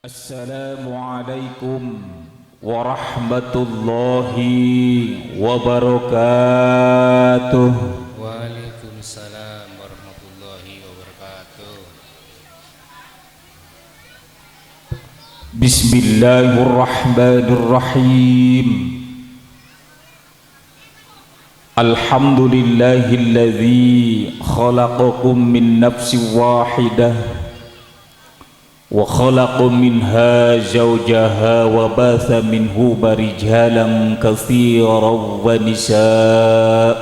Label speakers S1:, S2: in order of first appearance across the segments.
S1: Assalamualaikum warahmatullahi wabarakatuh.
S2: Waalaikumsalam warahmatullahi wabarakatuh.
S1: Bismillahirrahmanirrahim. Alhamdulillahilladzi khalaqakum min nafsin wahidah wa khalaqa minha zawjaha wa batha minhuma rijalan katsiran wa nisaa.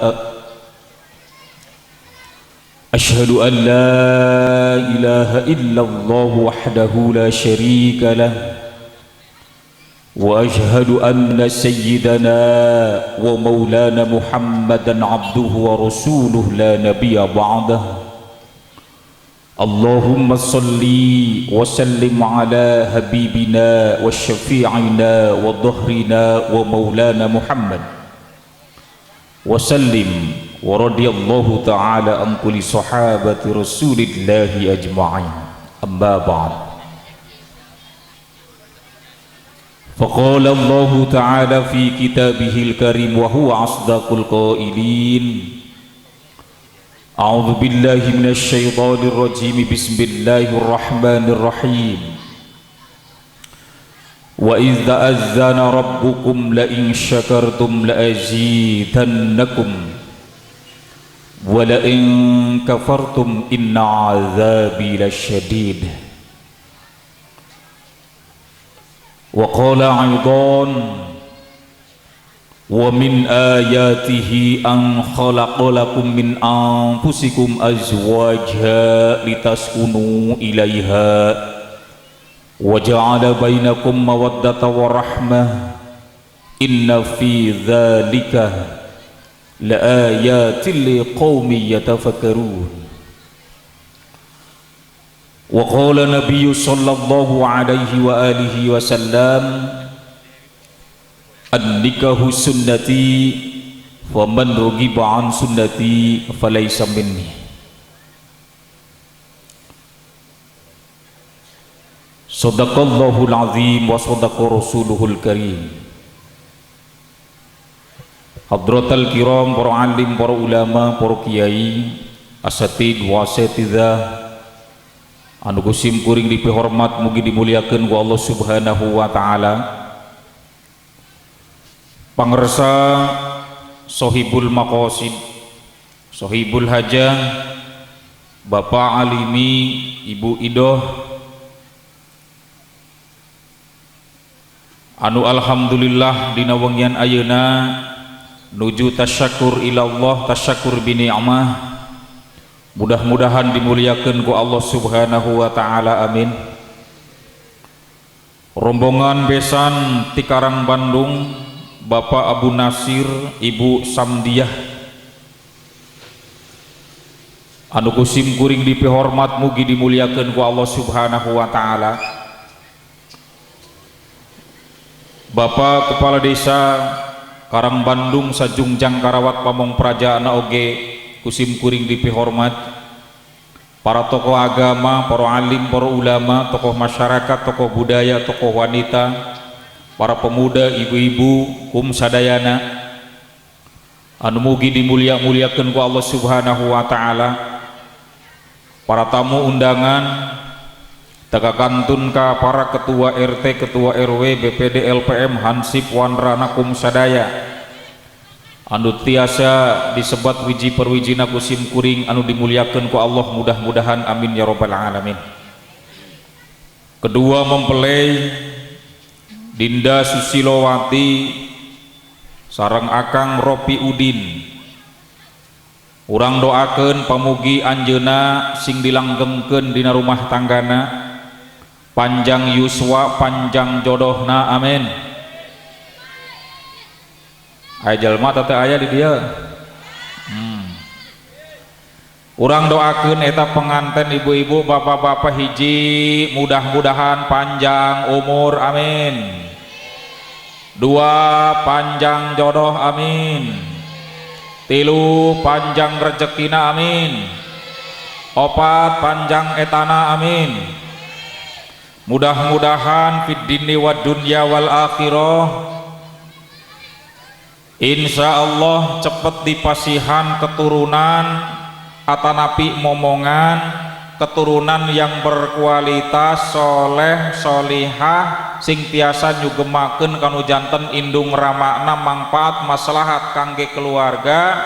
S1: Ashhadu an la ilaha illallah wahdahu la syarika lah wa ashhadu anna sayyidana wa maulana Muhammadan abduhu wa rasuluhu la nabiyya ba'dah. Allahumma salli wa sallim ala habibina wa syafi'ina wa dhahrina wa maulana Muhammad wa sallim wa radiyallahu ta'ala an kulli sahabati rasulillahi ajma'in. Amma ba'd. Faqala Allah ta'ala fi kitabihil karim wa huwa asdaqul qailin. A'udzu billahi minasy syaithanir rajim. Bismillahirrahmanirrahim. Wa idz ta'azzana rabbukum la in syakartum la azidannakum wa la in kafartum inna 'adzabi lasyadid. Wa qala 'aidan wa min ayatihi an khalaqalakum min anfusikum azwaja litaskunu ilaiha wa ja'ala bainakum mawaddata wa rahmah inna fi dzalika laayatin liqaumin yatafakkarun. Wa qala nabiyyu sallallahu alaihi wa alihi wasallam an-nikahu sunnati wa man rughiba an sunnati falaysa minni. Shadaqallahul azim wa shadaqa rasuluhul karim. Hadratal kiram, para alim, para ulama, para kiai, asatid wa asatidzah anu kusim kuring dipihormat mugi dimuliakeun ku Allah Subhanahu wa taala. Pangersa Sohibul Maqasid, Sohibul Hajah, Bapak Alimi, Ibu Idoh, anu alhamdulillah dina wengian ayeuna nuju tasyakur ilallah, tasyakur bi ni'mah, mudah-mudahan dimuliakeun ku Allah Subhanahu wa taala, amin. Rombongan besan ti Karang Bandung, Bapak Abu Nasir, Ibu Samdiah, anu kusim kuring dipihormat mugi dimuliakeun ku Allah Subhanahu wa taala. Bapak Kepala Desa Karang Bandung Sajungjang Karawat Pamong Prajaana oge kusim kuring dipihormat. Para tokoh agama, para alim, para ulama, tokoh masyarakat, tokoh budaya, tokoh wanita, para pemuda, ibu-ibu, sadayana anu mugi dimuliakeun ku Allah Subhanahu wa taala. Para tamu undangan, tagakantun ka para ketua RT, ketua RW, BPD, LPM, Hansip, Wandrana, sadaya anu tiasa disebat wiji perwijina kusim kuring anu dimuliakeun ku Allah, mudah-mudahan amin ya rabbal alamin. Kedua mempelai Dinda Susilowati sareng Akang Ropi Udin, urang doakeun pamugi anjeuna sing dilanggengkeun dina rumah tanggana, panjang yuswa, panjang jodohna, amin. Aya jalma teh aya di dieu. Urang doakeun eta penganten ibu-ibu, bapak-bapak hiji mudah-mudahan panjang umur, amin. Dua, panjang jodoh, amin. Tilu, panjang rezekina, amin. Opat, panjang etana, amin. mudah-mudahan fid dini wad dunya wal akhirah insyaallah cepet dipasihan keturunan atanapi momongan keturunan yang berkualitas soleh solihah sing tiasa nyugemakeun kanu janten indung ramakna manfaat maslahat kangge keluarga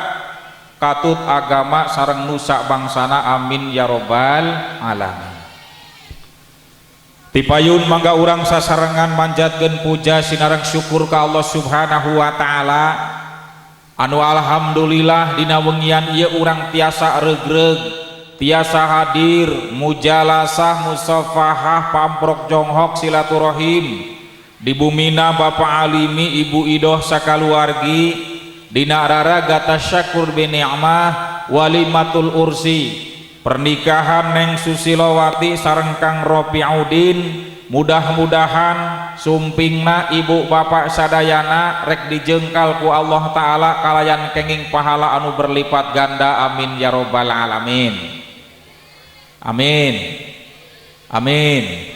S1: katut agama sareng nusa bangsana amin ya robbal alamin. Tipayun mangga urang sasarengan manjatkeun puja sinareng syukur ka Allah Subhanahu wa taala anu alhamdulillah dina wengian ieu urang tiasa regreg tiasa hadir mujalasah musafahah pamprok jonghok silaturahim di bumina Bapak Alimi Ibu Idoh sakaluargi dina raraga tasyakur bi ni'mah walimatul ursi pernikahan Neng Susilowati sareng Kang Ropiudin mudah-mudahan sumpingna ibu bapak sadayana rek dijengkal ku Allah Ta'ala kalayan kenging pahala anu berlipat ganda amin ya robbal alamin. Amin. Amin.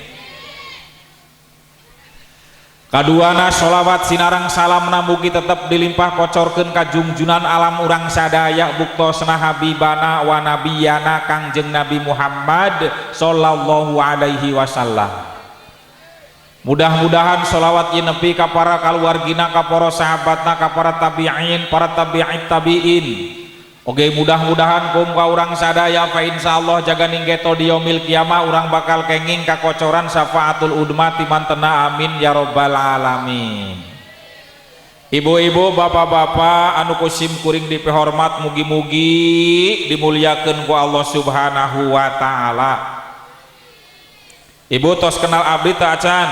S1: Kaduana sholawat sinarang salamna mugi tetep dilimpah kocorkeun ka junjunan alam urang sadaya buktosna habibana wa nabiyana Kangjeng Nabi Muhammad sallallahu alaihi wasallam. Mudah-mudahan sholawat ieu nepi ka para kaluargina ka para sahabatna ka para tabi'in para tabi'it tabi'in. Oke mudah-mudahan kum ka urang sadaya fa insyaallah jaga ninggeto di yaumil kiamah urang bakal kenging kakocoran syafaatul udma timantena amin ya robbal alamin. Ibu-ibu bapak-bapak anu kusim kuring dipehormat mugi-mugi dimuliakeun ku Allah Subhanahu wa taala. Ibu tos kenal abdi teu acan?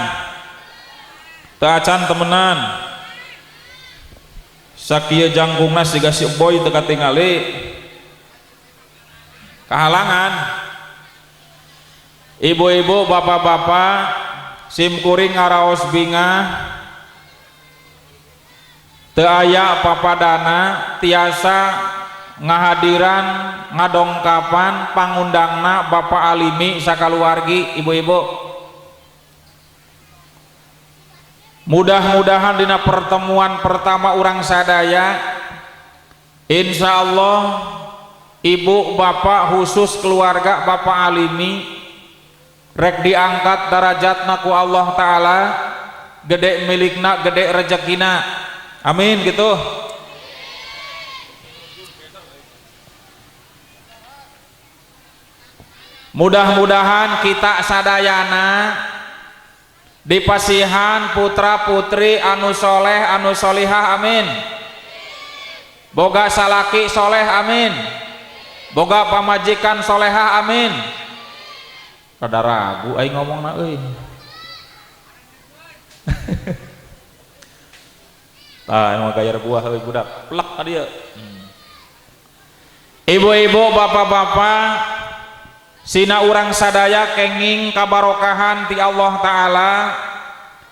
S1: Teu acan temenan. Sakieu jangkungna siga si boy teu katingali kahalangan. Ibu-ibu bapak-bapak sim kuring ngaraos bingah teu aya papadana tiasa ngahadiran ngadongkapan pangundangna Bapak Alimi sakaluargi ibu-ibu. Mudah-mudahan dina pertemuan pertama urang sadaya insyaallah ibu bapak khusus keluarga Bapak Alimi rek diangkat darajatna ku Allah Ta'ala gede milikna gede rezekina amin gitu. Mudah-mudahan kita sadayana dipasihan putra putri anu soleh anu solihah amin. Boga salaki soleh amin. Boga pamajikan solehah amin. Rada ragu aing ngomongna euy. Tah emang gaya buah euy budak plek ka dieu. Ibu-ibu bapak-bapak sina urang sadaya kenging kabarokahan ti Allah Ta'ala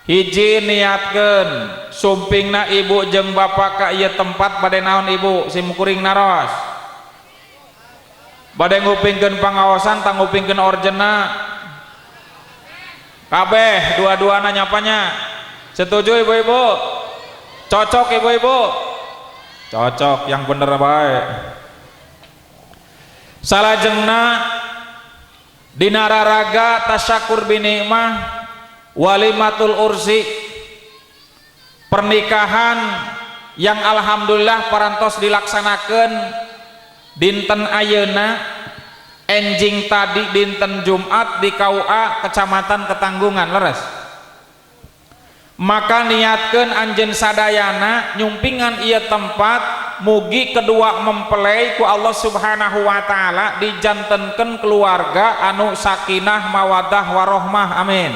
S1: hiji niatkeun sumpingna ibu jeung bapak ka ieu tempat bade naon ibu simkuring naros bade ngupingkeun pangaosan tang ngupingkeun orjenna kabeh dua-duana nyapanya setuju ibu-ibu cocok ibu-ibu cocok yang bener bae salajengna dina raraga tasyakur binikmah walimatul ursi pernikahan yang alhamdulillah parantos dilaksanakan dinten ayeuna enjing tadi dinten Jumat di KUA Kecamatan Ketanggungan leres maka niatkeun anjeun sadayana nyumpingan ieu tempat mugi kedua mempelai ku Allah Subhanahu wa Ta'ala dijantenkeun keluarga anu sakinah mawaddah warohmah amin.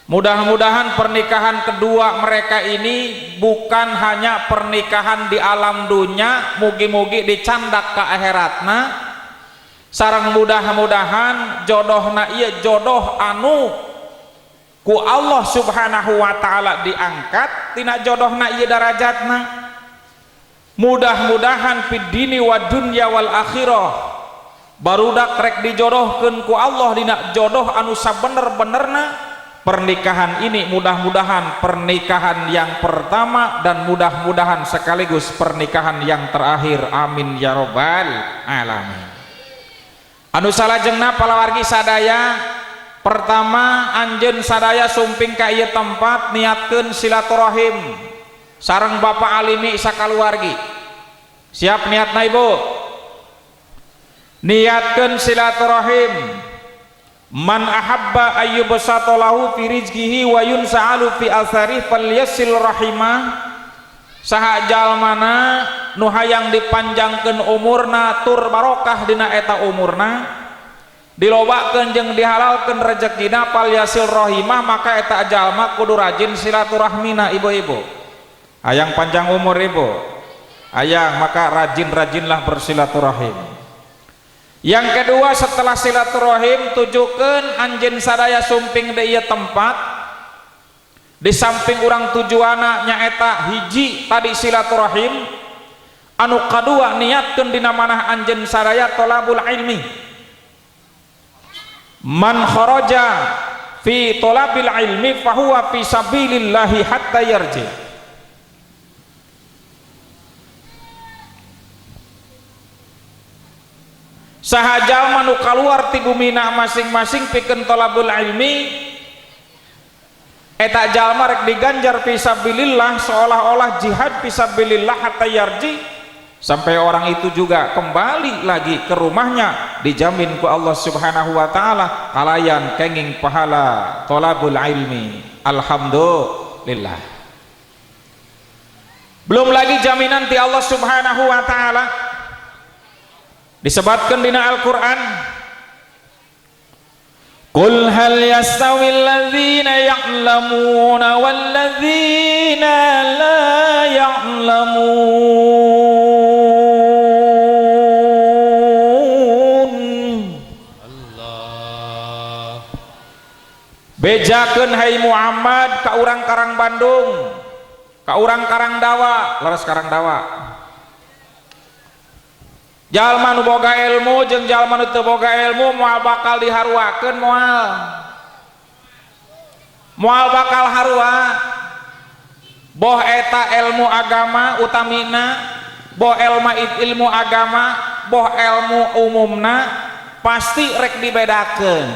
S1: Mudah-mudahan pernikahan kedua mereka ini bukan hanya pernikahan di alam dunia mugi-mugi dicandak ke akhiratna sareng mudah-mudahan jodohna ieu jodoh anu ku Allah Subhanahu wa Ta'ala diangkat tina jodohna ieu darajatna. Mudah-mudahan fid dini wa dunya wal akhirah barudak rek dijodohkeun ku Allah dina jodoh anu sabener-benerna. Pernikahan ini mudah-mudahan pernikahan yang pertama dan mudah-mudahan sekaligus pernikahan yang terakhir, amin ya robbal alamin. Anu salajengna palawargi sadaya, pertama anjeun sadaya sumping ka ieu tempat niatkeun silaturahim sareng bapak alimi sakaluargi. Siap niatna ibu? Niatkeun silaturahim. Man ahabba ayyubsata lahu fi rizqihi wa yunsa'alu fi athari falyasil rahimah. Saha jalmana nu hayang dipanjangkeun umurna tur barokah dina eta umurna, dilobakeun jeung dihalalkeun rezekina falyasil rahimah, maka eta jalma kudu rajin silaturahmina ibu-ibu. Hayang panjang umur ibu, hayang maka rajin-rajinlah bersilaturahim. Yang kedua setelah silaturahim tujukeun anjeun sadaya sumping di ieu tempat di samping urang tujuanna nyaeta hiji tadi silaturahim, anu kadua niatkeun dina manah anjeun sadaya thalabul ilmi. Man kharaja fi thalabil ilmi fahuwa fi sabilillahi hatta yarji. Saha jalma nu kaluar ti bumina masing-masing pikeun thalabul ilmi, eta jalma rek diganjar fisabilillah seolah-olah jihad fisabilillah hatta yarji, sampai orang itu juga kembali lagi ke rumahnya dijamin ku Allah Subhanahu wa taala kalayan kenging pahala thalabul ilmi. Alhamdulillah. Belum lagi jaminan ti Allah Subhanahu wa taala disebutkan dina Al-Qur'an, qul hal yastawi alladzina ya'lamuna walladzina la ya'lamun.
S2: Allah
S1: bejakeun hai Muhammad ka urang Karang Bandung, ka urang Karang Dawa, leres Karang Dawa. Jalma nu boga ilmu jeung jalma nu teu boga ilmu moal bakal diharuakeun, moal bakal harua. Boh eta ilmu agama utamina, boh ilmu agama, boh ilmu umumna pasti rek dibedakeun.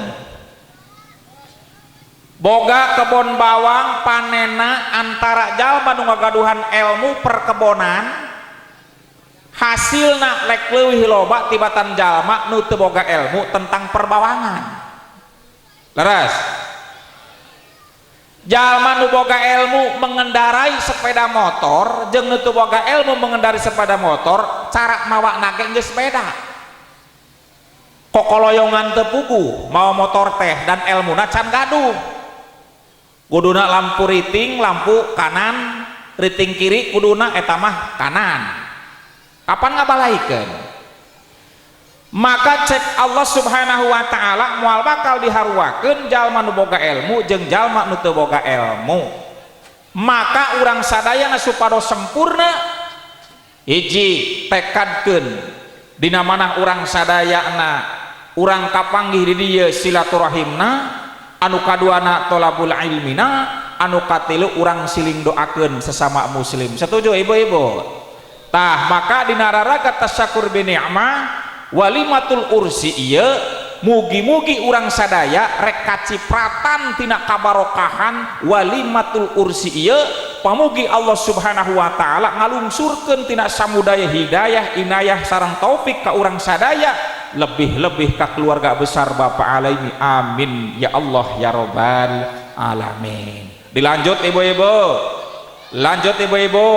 S1: Boga kebon bawang panena antara jalma nu ngagaduhan ilmu perkebunan, hasilna lek leuwih loba tibatan jalma nu teu boga ilmu tentang perbawangan. Leres. Jalma nu boga ilmu mengendarai sepeda motor jeung nu teu boga ilmu mengendarai sepeda motor cara mawakna ge geus beda. Kokoloyongan teu puguh mawa motor teh dan ilmuna can gaduh. Kuduna lampu riting, lampu kanan, riting kiri kuduna eta mah kanan. Kapan ngabalaikeun? Maka cek Allah Subhanahu wa taala moal bakal diharuakeun jalma nu boga ilmu jeung jalma nu teu boga ilmu. Maka urang sadayana supados sempurna hiji tekadkeun dina manah urang sadayana urang kapanggih di dieu silaturahimna, anu kaduana thalabul ilmina, anu katilu urang siling doakeun sesama muslim. Setuju ibu-ibu? Tah maka dina raraga tasyakur bi ni'mah walimatul ursi ieu mugi-mugi urang sadaya rek kacipratan tina kabarokahan walimatul ursi ieu pamugi Allah Subhanahu wa taala ngalungsurkeun tina samudaya hidayah inayah sareng taufik ka urang sadaya, lebih-lebih ka keluarga besar Bapak Alaimi, amin ya Allah ya robbal alamin. Dilanjut ibu-ibu, lanjut ibu-ibu.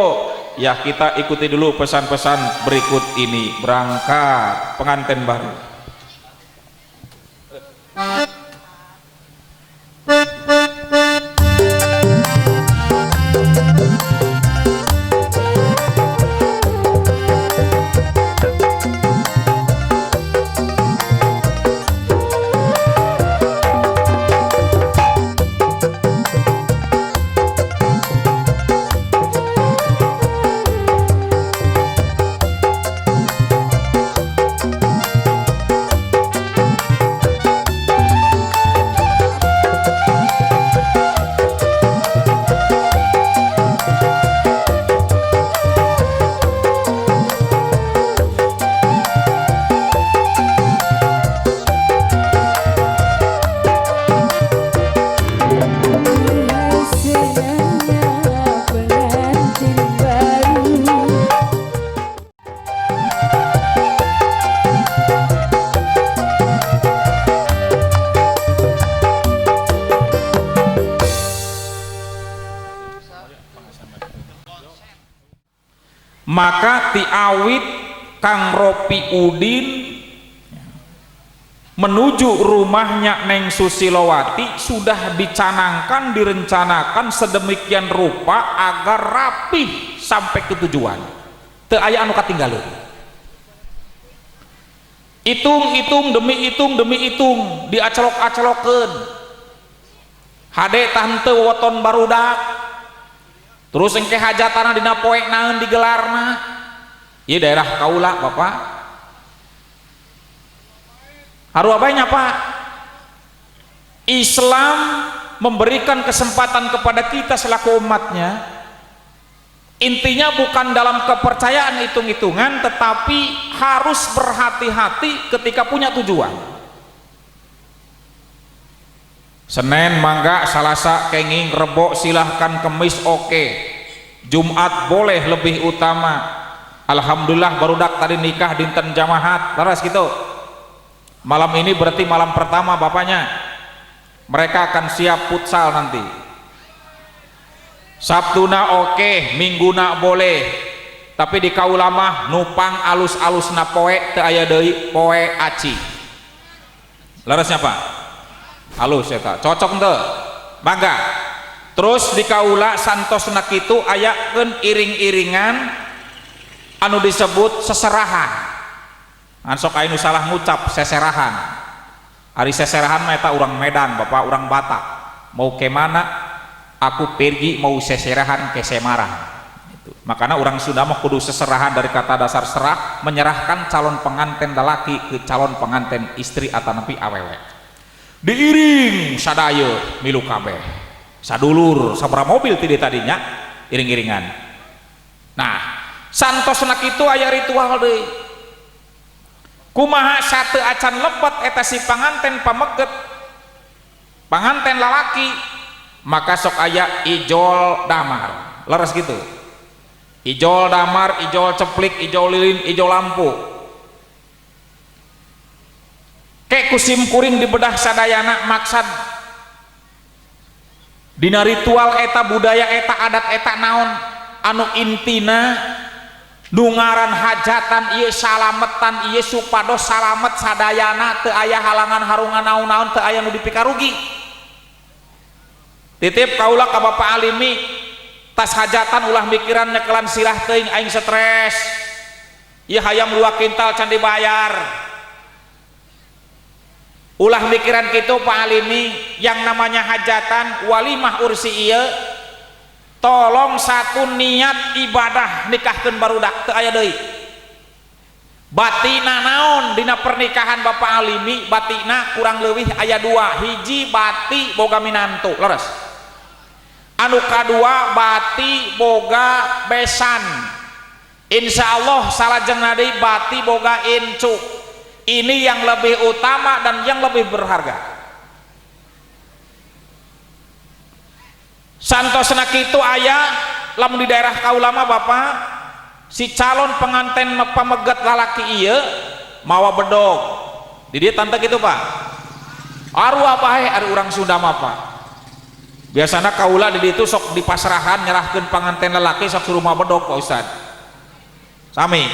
S1: Ya kita ikuti dulu pesan-pesan berikut ini. Berangkat pengantin baru. Maka tiawit Kang Ropi Udin menuju rumahnya Neng Susilowati sudah dicanangkan, direncanakan sedemikian rupa agar rapih sampai ke tujuan. Teu aya anu katinggalan. Itung demi itung diacelok-acelokeun. Hade tante weton barudak. Terus engke hajatana dina poe naeun digelarna. Ieu daerah kaula, Bapak. Haru abainya Pak, Islam memberikan kesempatan kepada kita selaku umatnya. Intinya bukan dalam kepercayaan hitung-hitungan, tetapi harus berhati-hati ketika punya tujuan. Senin mangga, Salasa kenging, Rebo silahkan, Kemis oke, Jumat boleh lebih utama. Alhamdulillah barudak tadi nikah dinten jamahat, terus gitu. Malam ini berarti malam pertama bapaknya. Mereka akan siap futsal nanti. Sabtuna oke, Mingguna boleh. Tapi di kaula mah nupang alus-alusna poe teu aya deui poe aci. Leresnya Pak? Halus eta. Cocok teu? Mangga. Terus di kaula santosna kitu ayakeun iring-iringan anu disebut seserahan. Ansok ainu salah ngucap seserahan. Ari seserahan mah eta urang Medan, Bapak, urang Batak. Mau ke mana? Aku pergi mau seserahan ke Semarang. Itu. Makanya orang Sunda mah kudu seserahan dari kata dasar serah, menyerahkan calon pengantin lelaki ke calon pengantin istri atau nepi awewe. Diiring sadaya milu kabeh. Sadulur sabaraha mobil ti tadinya iring-iringan. Nah, santosna kitu aya ritual deui. Kumaha satu acan lebat eta si panganten pameget panganten lalaki, maka sok aya ijol damar, leres gitu. Ijol damar, ijol ceplik, ijol lilin, ijol lampu. Ke kusim kuring dibedah sadayana maksad dina ritual eta, budaya eta, adat eta naon anu intina nungaran hajatan ieu salametan ieu supados salamet sadayana teu aya halangan harungan naon-naon teu aya nu dipikarugi. Titip kaula ka Bapak Alimi tas hajatan ulah mikiran nyekelan sirah teuing aing stres. Ieu hayam 2 kintal can dibayar. Ulah mikiran kitu Pak Alimi, yang namanya hajatan walimah ursi ieu tolong satu niat ibadah nikahkeun barudak teu aya deui. Batina naon dina pernikahan Bapak Alimi, batina kurang leuwih aya 2. Hiji bati boga minantu, leres. Anu kadua bati boga besan. Insyaallah salajengna deui bati boga incu. Ini yang lebih utama dan yang lebih berharga. Santosna kitu aya lamun di daerah kaula mah Bapak, si calon pengantin pameget lalaki ieu mawa bedog. Di dieu tante kitu Pak. Arwah bae ari urang Sunda mah Pak. Biasana kaula di ditu sok dipasrahan nyerahkeun pengantin lalaki sok suruh mawa bedog Pak Ustad. Sami.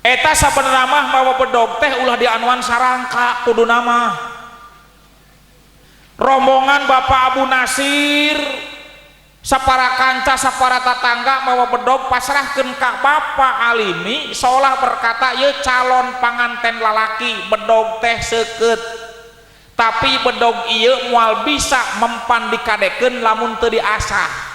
S1: Eta sabenerna mah mawa bedog teh ulah dianuan sarangka kuduna mah. Rombongan Bapak Abu Nasir sapara kanca sapara tatangga mawa bedog pasrahkeun ka Bapak Alimi seolah berkata ye calon panganten lalaki bedog teh seukeut, tapi bedog ieu moal bisa mempan dikadekeun lamun teu diasah.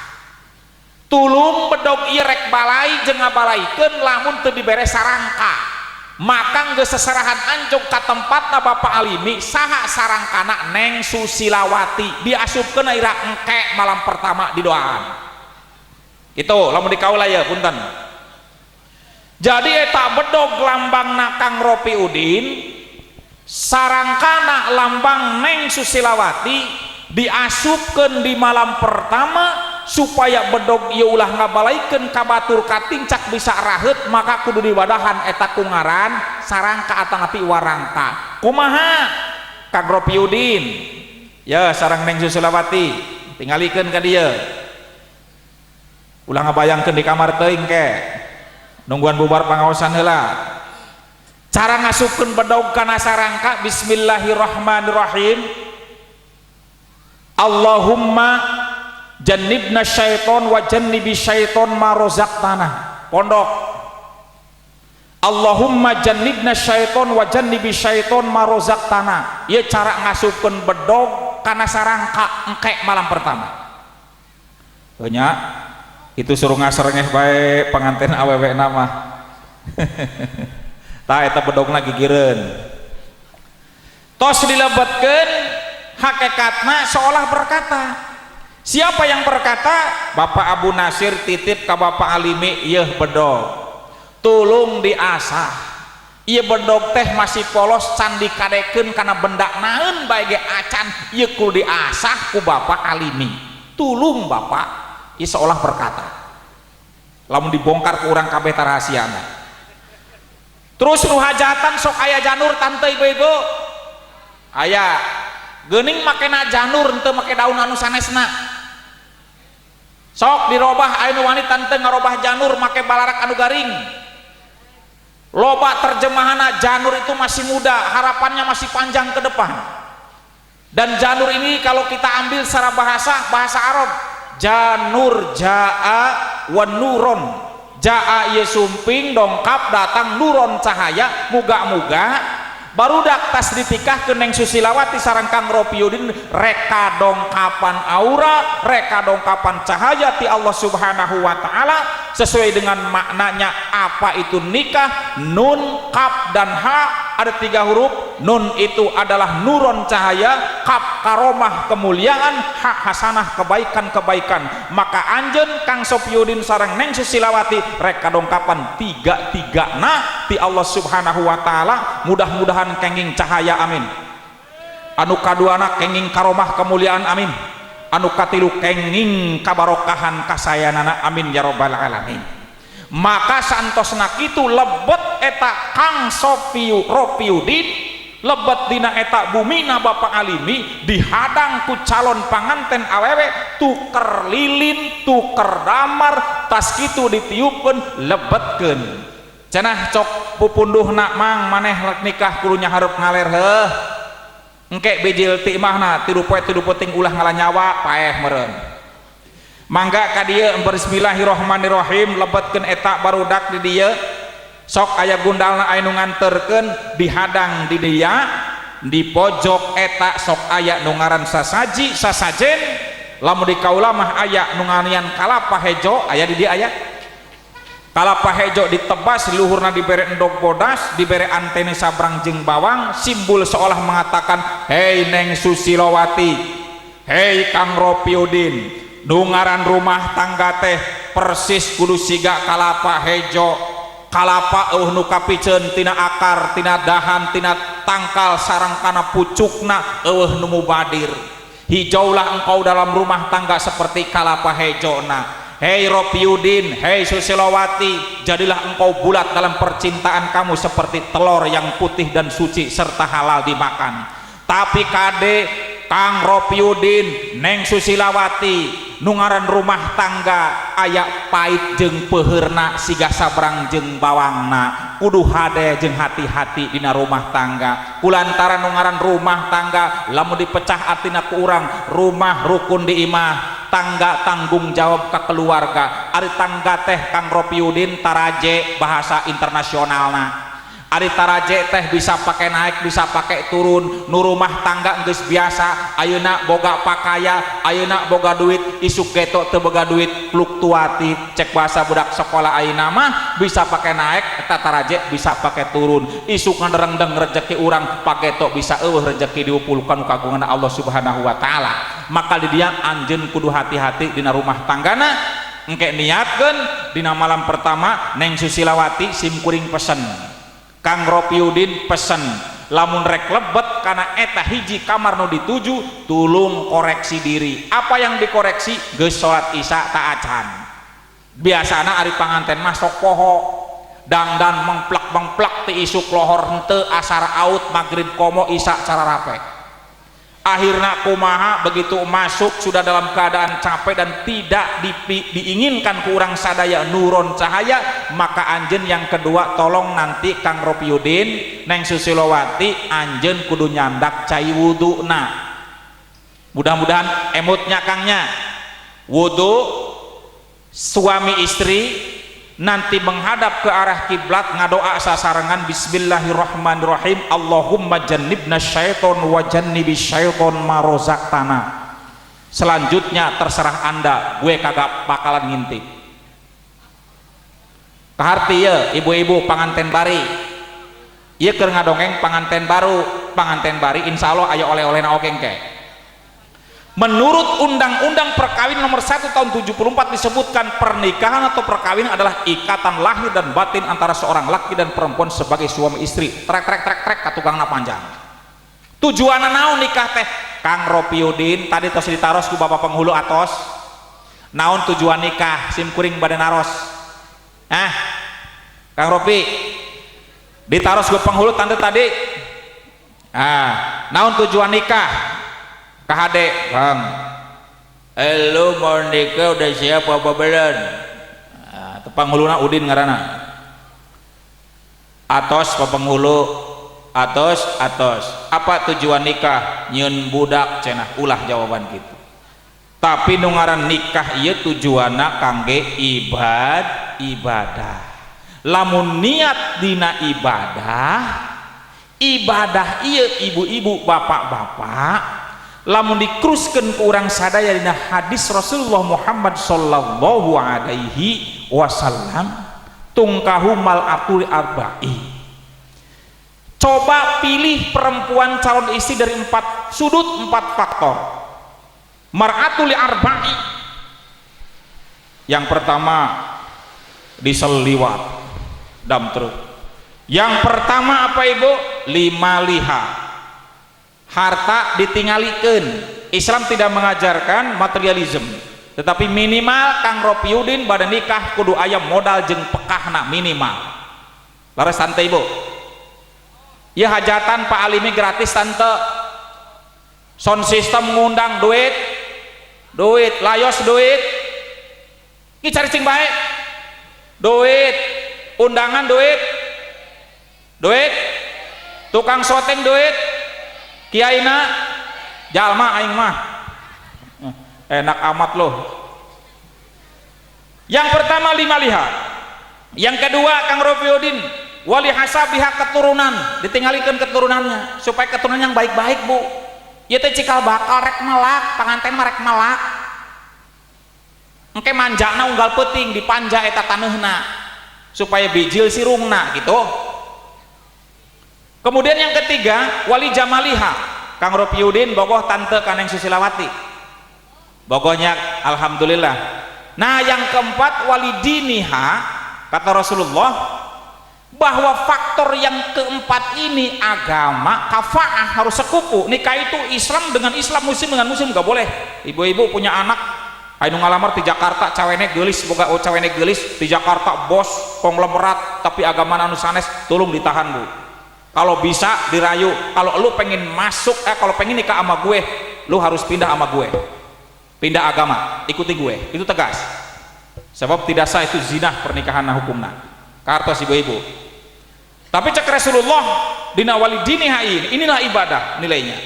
S1: Tulung bedog ieu rek balai jeung ngabalaikeun lamun teu dibere sarangka. Maka geus seserahan anjuk ka tempatna Bapak Alimi saha sarangkana Neng Susilawati diasupkeun ira engke malam pertama di doaan. Itu lamun di kaula ya punten. Jadi eta bedog lambangna Kang Ropi Udin, sarangkana lambang Neng Susilawati diasupkeun di malam pertama supaya bedog ieu ulah ngabalaikeun ka batur kating cak bisa raheut, maka kudu diwadahan eta kungaran sarangka atanapi warangka. Kumaha Kang Ropi Udin? Ya sarang Neng Susilawati tingalikeun ka dieu. Ulah ngabayangkeun di kamar teuing ke. nungguan bubar pangaosan heula. Cara ngasupkeun bedog kana sarangka bismillahirrahmanirrahim. Allahumma jannibna syaiton wa jannibi syaiton ma razaqtana. Pondok. Allahumma jannibna syaiton wa jannibi syaiton ma razaqtana. Ieu cara ngasupkeun bedog kana sarangka engke malam pertama. Teu nya itu suruh ngaserengeh bae pengantin awewe nama. Tah eta bedogna gigireun. Tos dilebetkeun hakikatna seolah berkata. Siapa yang berkata? Bapak Abu Nasir titip ka Bapak Alimi ieu bedog. Tulung diasah. Ieu bedog teh masih polos can dikadekeun kana benda naeun bae ge acan ieu kudu diasah ku Bapak Alimi. Tulung Bapak, ieu seolah berkata. Lamun dibongkar ku urang kabeh rahasiana. Terus nu hajatan sok aya janur tante ibu-ibu aya geuning makena janur henteu make daun anu sanesna sok dirobah aya nu wani tante ngarobah janur make balarak anu garing loba terjemahanna janur itu masih muda harapannya masih panjang ke depan dan janur ini kalau kita ambil secara bahasa Arab janur jaa wa nuron jaa ieu sumping dongkap datang nuron cahaya muga-muga barudak tas ditikahkeun Neng Susilawati sareng Kang Ropiudin reka dongkapan aura reka dongkapan cahaya ti Allah Subhanahu wa taala sesuai dengan maknanya apa itu nikah. Nun, kaf dan ha ada 3 huruf. Nun itu adalah nuron cahaya, kaf karomah kemuliaan, ha hasanah kebaikan-kebaikan. Maka anjeun Kang Sopiudin sareng Neng Susilawati reka dongkapan 3-3na ti Allah Subhanahu wa taala. Mudah-mudahan kenging cahaya amin. Anu kaduana kenging karomah kemuliaan amin. Anu katilu kenging kabarokahan kasayanana amin ya rabbal alamin. Maka santosna kitu lebet eta Kang Ropiudin lebet dina eta bumina Bapak Alimi dihadang ku calon panganten awewe tuker lilin tuker damar tas kitu ditiupkeun lebetkeun cenah cok pupunduhna mang maneh rek nikah kudu nyaharep ngaler heuh engke bijil ti imahna tilu poe tilu peuting ulah ngalanyawa paeh meureun mangga ka dieu bismillahirrahmanirrahim lebetkeun eta barudak di dieu sok aya gundalna aya nu nganterkeun dihadang di dieu di pojok eta sok aya nu ngaran sasaji sasajen lamun di kaula mah aya nu nganian kalapa hejo aya di dieu aya kalapa hejo ditebas luhurna dibere endog bodas dibere antene sabrang jeung bawang simbol seolah mengatakan hei Neng Susilawati hei Kang Ropiudin nu ngaran rumah tangga teh persis kudu siga kalapa hejo kalapa nu kapiceun tina akar tina dahan tina tangkal sareng kana pucukna nu mubadir hijaulah engkau dalam rumah tangga seperti kalapa hejona. Hei Ropiudin, hei Susilawati, jadilah engkau bulat dalam percintaan kamu seperti telur yang putih dan suci serta halal dimakan. Tapi kade Kang Ropiudin, Neng Susilawati, nungaran rumah tangga ayak pait jeung peheurna siga sabrang jeung bawangna kudu hade jeung hati-hati dina rumah tangga kulantaran nungaran rumah tangga lamun dipecah atina ku urang rumah rukun di imah tangga tanggung jawab ke keluarga ari tangga teh Kang Ropiudin taraje bahasa internasionalna ari taraje teh bisa pakai naik bisa pakai turun nu rumah tangga geus biasa ayeuna boga pakaya ayeuna boga duit isuk geto teu boga duit fluktuatif cek bahasa budak sekolah ayeuna mah bisa pakai naik eta taraje bisa pakai turun isuk nganderengdeng rezeki urang pageto bisa eueuh rezeki diupulkan kagungan Allah Subhanahu wa taala maka di dia anjeun kudu hati-hati dina rumah tanggana engke niatkeun dina malam pertama Neng Susilawati simkuring pesen Kang Ropiudin pesen lamun rek lebet karena eta hiji kamar nu dituju tulung koreksi diri apa yang dikoreksi geus salat isya ta acan biasana ari panganten mah sok poho dangdan mengplak ti isuk lohor henteu asar aut magrib komo isya cara rape Akhirnya kumaha begitu masuk sudah dalam keadaan capek dan tidak diinginkan kurang sadaya nuron cahaya, maka anjen yang kedua tolong nanti Kang Ropiudin Neng Susilowati anjen kudu nyandak cai wudu. Nah mudah-mudahan emutnya Kangnya wudu suami istri nanti menghadap ke arah kiblat ngadoa sasarangan bismillahirrahmanirrahim Allahumma jannibna syaiton wa jannibis syaiton ma rozaqtana. Selanjutnya terserah Anda, gue kagak bakalan ngintip. Kaharti ya ibu-ibu panganten bari ieu keur ngadongeng panganten bari insyaallah aya oleh-oleh na oge engke. Menurut Undang-Undang Perkawinan nomor 1 tahun 74 disebutkan pernikahan atau perkawinan adalah ikatan lahir dan batin antara seorang laki dan perempuan sebagai suami istri. Trek ka tukangna panjang. Tujuanna naon nikah teh? Kang Ropiudin tadi tos ditaros ku Bapak penghulu atos. Naon tujuan nikah? Sim kuring bade naros. Kang Ropi ditaros ku penghulu tante tadi. Naon tujuan nikah? KHD Kang, lu mau nikah udah siap apa belum? Penghuluna Udin ngarana atos penghulu atos apa tujuan nikah? Nyun budak cenah ulah jawaban gitu. Tapi nu ngaran nikah ieu tujuanna kangge ibadah. Lamun niat dina ibadah ieu ibu-ibu bapak-bapak lamun dikruskeun ku urang sadaya dina hadis Rasulullah Muhammad sallallahu alaihi wasallam tungkahu mal atul arba'i. Coba pilih perempuan calon istri dari 4 sudut 4 faktor. Mar'atul arba'i. Yang pertama diseliwat damtruk. Yang pertama apa Ibu? 5 liha. Harta ditinggalikeun. Islam tidak mengajarkan materialisme, tetapi minimal Kang Ropiudin pada nikah kudu aya modal jeung pekahna minimal. Laras tante Ibu. Ya hajatan Pak Alimi gratis tante. Sound system ngundang duit, layos duit. Ki cari cing bae. Duit, undangan duit. Tukang syuting duit. Kiaina jalma aing mah enak amat loh. Yang pertama 5 liha. Yang kedua Kang Ropiudin wali hasabiha keturunan, ditinggalikeun keturunannya supaya keturunan yang baik-baik Bu. Ieu teh cikal bakal rek melak, panganten mah rek melak. Engke manjana unggal peuting dipanja eta taneuhna supaya bijil sirungna gitu. Kemudian yang ketiga wali jamaliha. Kang Ropiudin bogoh tante Kaneng Susilawati bogohnya alhamdulillah. Nah yang keempat wali diniha, kata Rasulullah bahwa faktor yang keempat ini agama kafaah, harus sekufu. Nikah itu Islam dengan Islam, muslim dengan muslim, gak boleh ibu-ibu punya anak anu ngalamar di Jakarta cawene geulis boga cawene geulis di Jakarta bos konglomerat tapi agama anu sanes, tolong ditahan Bu. Kalau bisa dirayu, kalau lu pengen masuk kalau pengen nikah sama gue, lu harus pindah sama gue, pindah agama, ikuti gue, itu tegas. Sebab tidak sah itu zina pernikahan hukumna. Kartos ibu-ibu. Tapi cek Rasulullah dina walidini hain, inilah ibadah nilainya.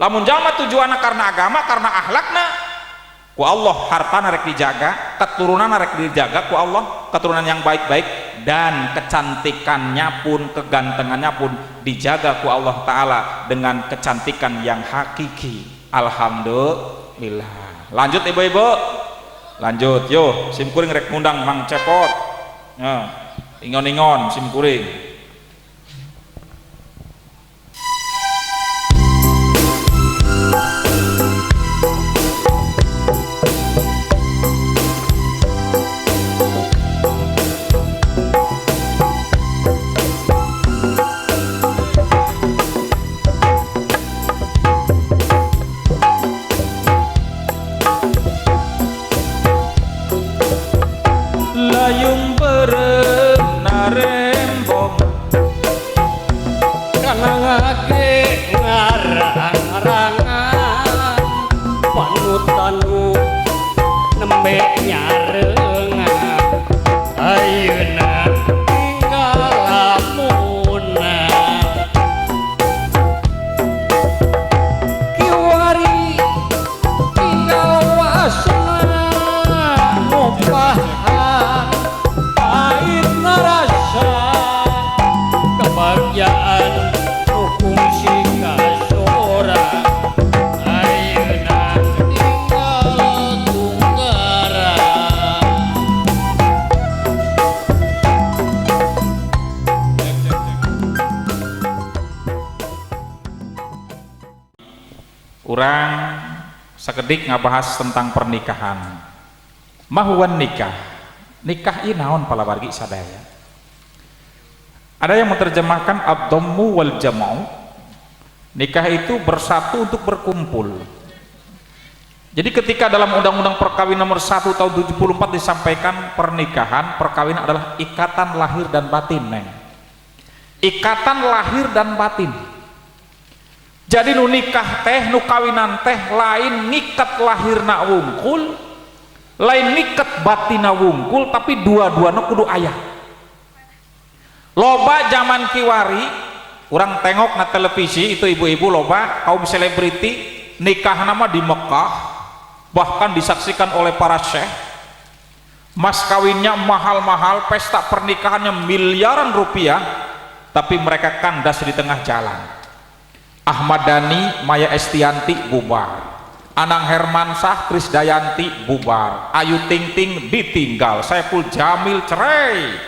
S1: Lamun jalma tujuanna karena agama, karena akhlakna, ku Allah hartana rek dijaga, keturunan rek dijaga ku Allah, keturunan yang baik-baik, dan kecantikannya pun, kegantengannya pun dijaga ku Allah Ta'ala dengan kecantikan yang hakiki. Alhamdulillah. Lanjut ibu-ibu, lanjut yo. Sim kuring rek ngundang Mang Cepot, ingon-ingon sim kuring. Layung berem narembong
S3: manutanu nembe nyarengan ayeuna tinggal lamunan kiwari tinggal wasna ngumpahan pahit rasa kebahagiaan hukum si kasora ayeuna tinggal tunggara.
S1: Urang sakedik ngabahas tentang pernikahan. Mahuan nikah. Nikah ieu naon palawargi sadaya? Ada yang menerjemahkan ad-dhammu wal jam'u. Nikah itu bersatu untuk berkumpul. Jadi ketika dalam Undang-Undang Perkawinan nomor 1 tahun 74 disampaikan perkawinan adalah ikatan lahir dan batin, Neng. Ikatan lahir dan batin. Jadi nu nikah teh, nu kawinan teh lain ngikat lahirna wungkul, lain ngikat batina wungkul, tapi dua-duana kudu aya. Loba zaman kiwari, orang tengok na televisi itu ibu-ibu loba kaum selebriti nikah nama di Mekah, bahkan disaksikan oleh para syekh. Mas kawinnya mahal-mahal, pesta pernikahannya miliaran rupiah, tapi mereka kandas di tengah jalan. Ahmad Dhani, Maya Estianti bubar, Anang Hermansyah, Krisdayanti bubar, Ayu Ting Ting ditinggal, Saiful Jamil cerai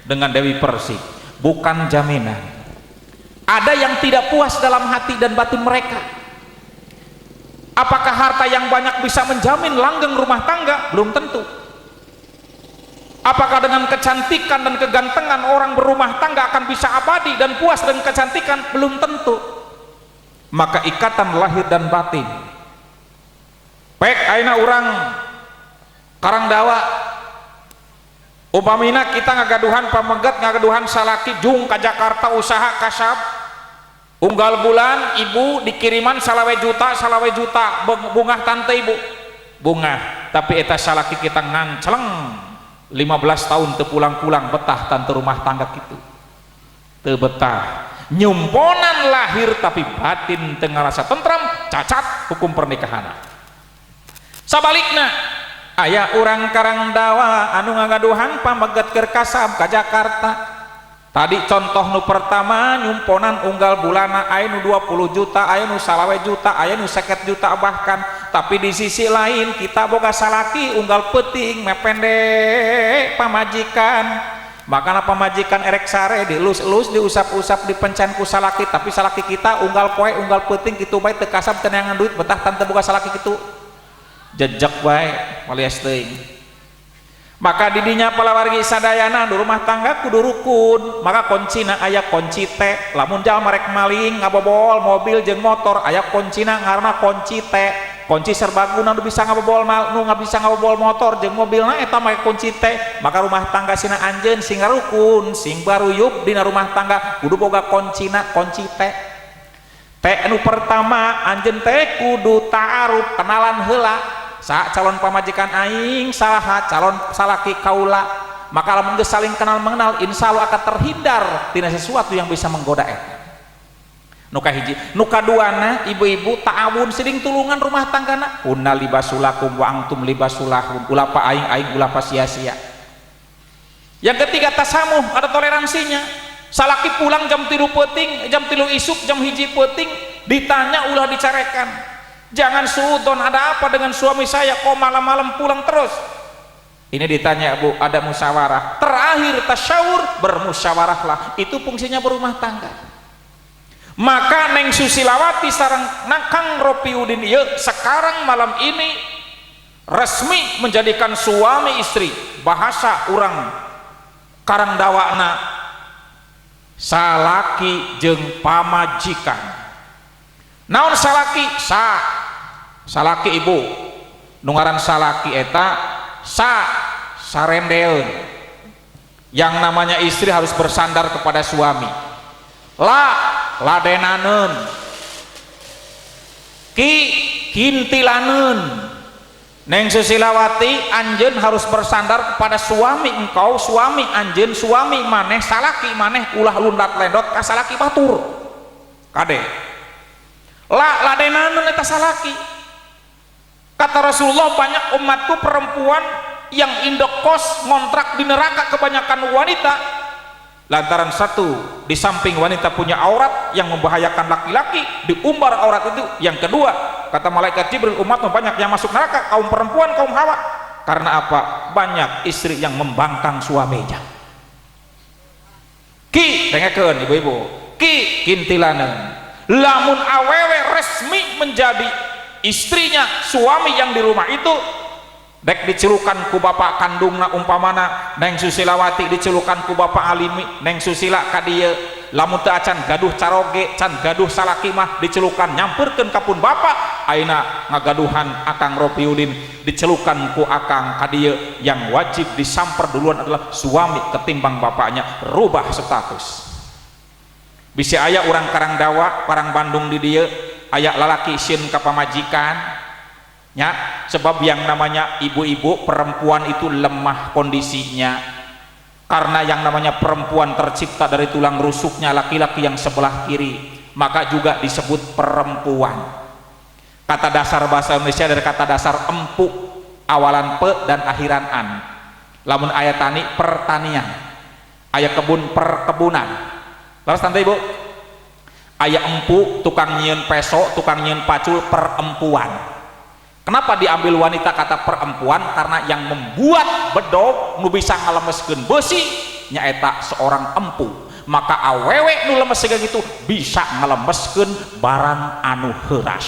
S1: dengan Dewi Persik. Bukan jaminan. Ada yang tidak puas dalam hati dan batin mereka. Apakah harta yang banyak bisa menjamin langgeng rumah tangga? Belum tentu. Apakah dengan kecantikan dan kegantengan orang berumah tangga akan bisa abadi dan puas dengan kecantikan? Belum tentu. Maka ikatan lahir dan batin. Pek ayeuna urang Karangdawa, upamina kita ngagaduhan pamegat, ngagaduhan salaki jung ka Jakarta usaha kasab, unggal bulan ibu dikiriman salawe juta bungah tante ibu bungah, tapi eta salaki kita nganceleng 15 tahun teu pulang-pulang betah tante rumah tangga kitu teu betah. Nyumponan lahir tapi batin teu ngarasa tentram, cacat hukum pernikahan. Sabalikna aya urang Karangdawa anu ngagaduhan pamegat keur kasab ka Jakarta. Tadi contoh nu pertama nyumponan unggal bulana aya nu 20 juta, aya nu salawe juta, aya nu 50 juta bahkan. Tapi di sisi lain kita boga salaki unggal peuting mepende pamajikan. Makanya pamajikan erek sare dilus-lus diusap-usap dipencan ku salaki, tapi salaki kita unggal poe unggal peuting kitu bae teu kasab teu neangan duit betah tante boga salaki kitu. Jejak bae alias teuing. Maka didinya palawargi sadayana di rumah tangga kudu rukun. Maka kuncina aya kunci teh, lamun jalma rek maling ngabobol mobil jeung motor aya kuncina ngaranna kunci teh. Kunci serbaguna nu bisa ngabobol nu bisa ngabobol motor jeung mobilna eta make kunci teh. Maka rumah tangga sina anjeun sing rukun sing baruyub dina rumah tangga kudu boga kuncina kunci teh. Teh anu pertama anjeun teh kudu ta'aruf kenalan heula. Saha calon pamajikan aing, saha calon salaki kaula. Maka lamun geus saling kenal mengenal, insyaallah akan terhindar tina sesuatu yang bisa menggoda eta. Nu kahiji, nu kaduana ibu-ibu ta'awun siding tulungan rumah tanggana. Kunna libasulakum wa antum libasulahum. Ulah pa aing ulah pa sia-sia. Yang ketiga tasamuh, ada toleransinya. Salaki pulang jam 3 peuting, jam 3 isuk, jam 1 peuting, ditanya ulah dicarekan. Jangan suudon, ada apa dengan suami saya kok malam-malam pulang terus? Ini ditanya, Bu, ada musyawarah. Terakhir tasyawur, bermusyawarahlah. Itu fungsinya berumah tangga. Maka Neng Susilawati sareng Kang Ropiudin ieu sekarang malam ini resmi menjadikan suami istri. Bahasa urang Karangdawana salaki jeung pamajikan. Naon salaki? Salaki ibu nu ngaran salaki eta sarendeun. Yang namanya istri harus bersandar kepada suami. Ladenaneun, kintilaneun, Neng Susilawati, anjeun harus bersandar kepada suami engkau, suami anjeun, suami maneh, salaki maneh ulah lundat lendot ka salaki batur. Kade. Ladenaneun eta salaki. Kata Rasulullah, banyak umatku perempuan yang indekos ngontrak di neraka kebanyakan wanita. Lantaran satu, di samping wanita punya aurat yang membahayakan laki-laki, diumbar aurat itu. Yang kedua, kata malaikat Jibril, umatmu banyak yang masuk neraka, kaum perempuan, kaum hawa. Karena apa? Banyak istri yang membangkang suaminya. Ki, dengarkan ibu-ibu, ki kintilanan. Lamun awewe resmi menjadi istrinya suami yang di rumah itu, dek dicelukan ku bapak kandungna umpamana Neng Susilawati dicelukan ku bapak Alimi, Neng Susila ka dieu lamun teu acan gaduh caroge, can gaduh salaki mah dicelukan nyamperkeun ka pun bapak, ayeuna ngagaduhan Akang Ropiudin dicelukan ku Akang ka dieu. Yang wajib disamper duluan adalah suami ketimbang bapaknya, rubah status. Bisa aya urang Karang Dawa, Karang Bandung di dieu aya lalaki sieun ka pamajikan nya, sebab yang namanya ibu-ibu perempuan itu lemah kondisinya, karena yang namanya perempuan tercipta dari tulang rusuknya laki-laki yang sebelah kiri, maka juga disebut perempuan. Kata dasar bahasa Indonesia dari kata dasar empuk, awalan pe dan akhiran an. Lamun ayat tani pertanian, ayat kebun perkebunan. Laras tante ibu, ayat empuk tukang nyieun peso, tukang nyieun pacul, perempuan. Kenapa diambil wanita kata perempuan? Karena yang membuat bedog nu bisa ngalemeskeun besi nyaeta seorang empu. Maka awewe nu lemes segala gitu bisa ngalemeskeun barang anu heuras.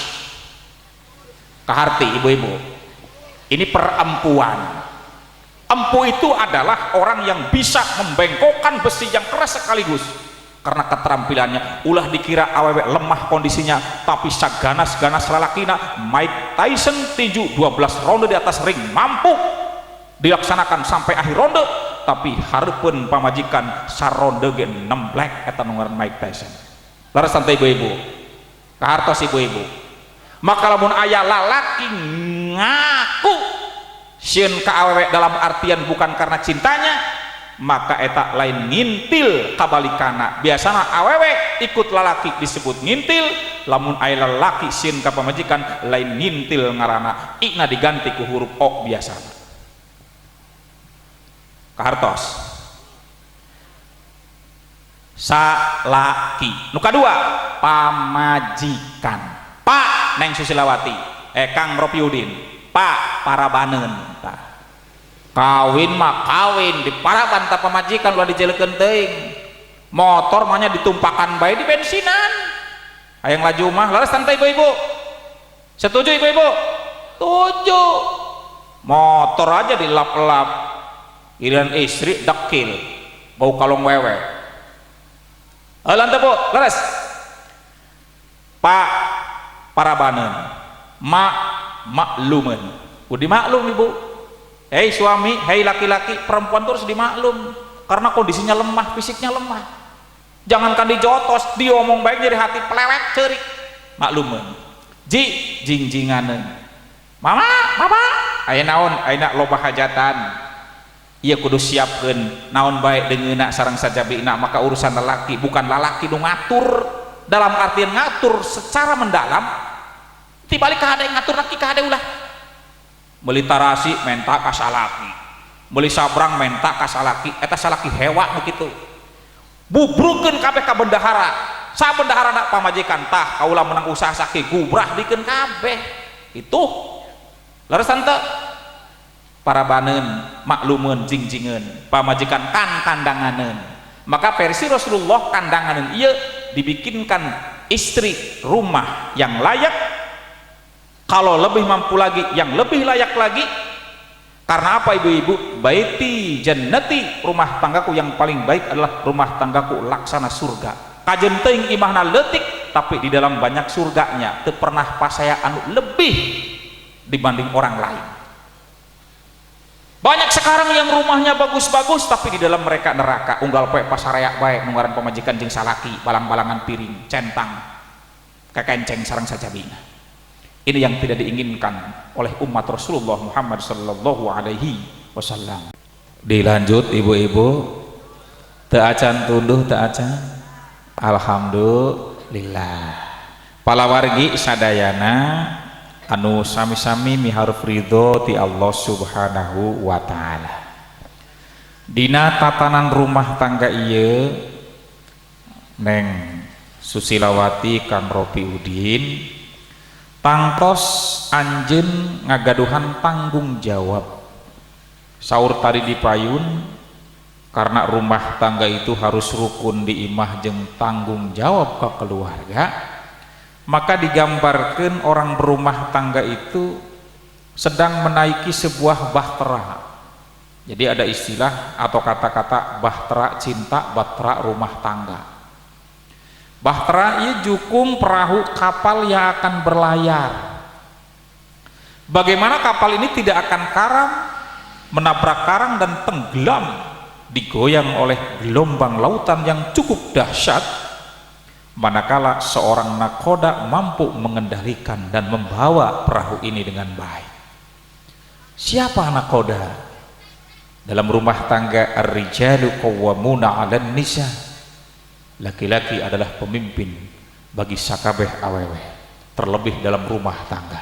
S1: Kaharti ibu-ibu, ini perempuan. Empu itu adalah orang yang bisa membengkokkan besi yang keras sekaligus. Karena keterampilannya ulah dikira awewe lemah kondisinya, tapi saganas-ganas lalakina. Mike Tyson tinju 12 ronde di atas ring mampu dilaksanakan sampai akhir ronde, tapi hareupeun pamajikan saronde ge nemblek eta nu ngaran Mike Tyson. Laras santai ibu-ibu, kahartos ibu-ibu, maka lamun aya lalaki ngaku sieun ka awewe dalam artian bukan karena cintanya, maka eta lain ngintil kabalikana. Biasana awewe ikut lalaki disebut ngintil, lamun aya lalaki sieun ka pamajikan lain ngintil ngaranna, i na diganti ku huruf o biasana. Kahartos salaki. Nu kadua pamajikan. Pak Neng Susilawati, Kang Ropiudin, Pak Parabaneun. Kawin mah kawin di paraban ta pamajikan ulah dijelekeun teuing. Motor mahnya ditumpakan bae di bensinan. Hayang laju mah laras santai ibu-ibu. Setuju ibu-ibu? Setuju. Motor aja dilap-lap. Giliran istri dekil. Bau kalong wewe. Lantai bu, laras. Pak Parabaneun. Maklumen. Udah maklum ibu. Hei suami, hei laki-laki, perempuan terus dimaklum karena kondisinya lemah, fisiknya lemah. Jangankan dijotos, diomong baik jadi hati pelewet ceurik. Maklumen. Jingjinganeun. Mama, aya naon? Ayeuna loba hajatan. Ieu kudu siapkeun naon bae deungeuna sareng sajabina, maka urusan lalaki bukan lalaki nu ngatur dalam artian ngatur secara mendalam. Tibalik ka hade ngatur laki ka hade ulah. Beli tarasi menta ka salaki, beli sabrang menta ka salaki, eta salaki hewa begitu. Bubrukeun kabeh ka bendahara, sa bendahara nak pamajikan tah kaula menang usaha saki gubrah dikeun kabeh. Itu laras tante parabaneun, maklumeun, jingjingeun, pamajikan kan kandanganeun. Maka versi Rasulullah kandanganeun ieu dibikinkan istri rumah yang layak. Kalau lebih mampu lagi, yang lebih layak lagi. Karena apa ibu-ibu? Baiti jannati, rumah tanggaku yang paling baik adalah rumah tanggaku laksana surga. Kajen teuing imahna leutik, tapi di dalam banyak surganya teu pernah pasaya anu lebih dibanding orang lain. Banyak sekarang yang rumahnya bagus-bagus tapi di dalam mereka neraka. Unggal poe pasaraya bae nu ngaran pamajikan jeung salaki, balang-balangan piring, centang, kekenceng sareng sajabina. Ini yang tidak diinginkan oleh umat Rasulullah Muhammad sallallahu alaihi wasallam. Dilanjut ibu-ibu, teu acan tunduh teu acan. Alhamdulillah. Palawargi sadayana anu sami-sami miharep ridho ti Allah Subhanahu wa taala. Dina tatanan rumah tangga ieu Neng Susilawati Kang Ropi Udin tangtos anjeun ngagaduhan tanggung jawab saur tadi dipayun karena rumah tangga itu harus rukun di imah jeung tanggung jawab ke keluarga, maka digambarkan orang berumah tangga itu sedang menaiki sebuah bahtera. Jadi ada istilah atau kata-kata bahtera cinta, bahtera rumah tangga. Bahtera ia jukung perahu kapal yang akan berlayar. Bagaimana kapal ini tidak akan karam, menabrak karang dan tenggelam, digoyang oleh gelombang lautan yang cukup dahsyat, manakala seorang nakoda mampu mengendalikan dan membawa perahu ini dengan baik. Siapa nakoda? Dalam rumah tangga ar-rijalu qawwamuna 'alan nisa. Laki-laki adalah pemimpin bagi sakabeh awewe, terlebih dalam rumah tangga.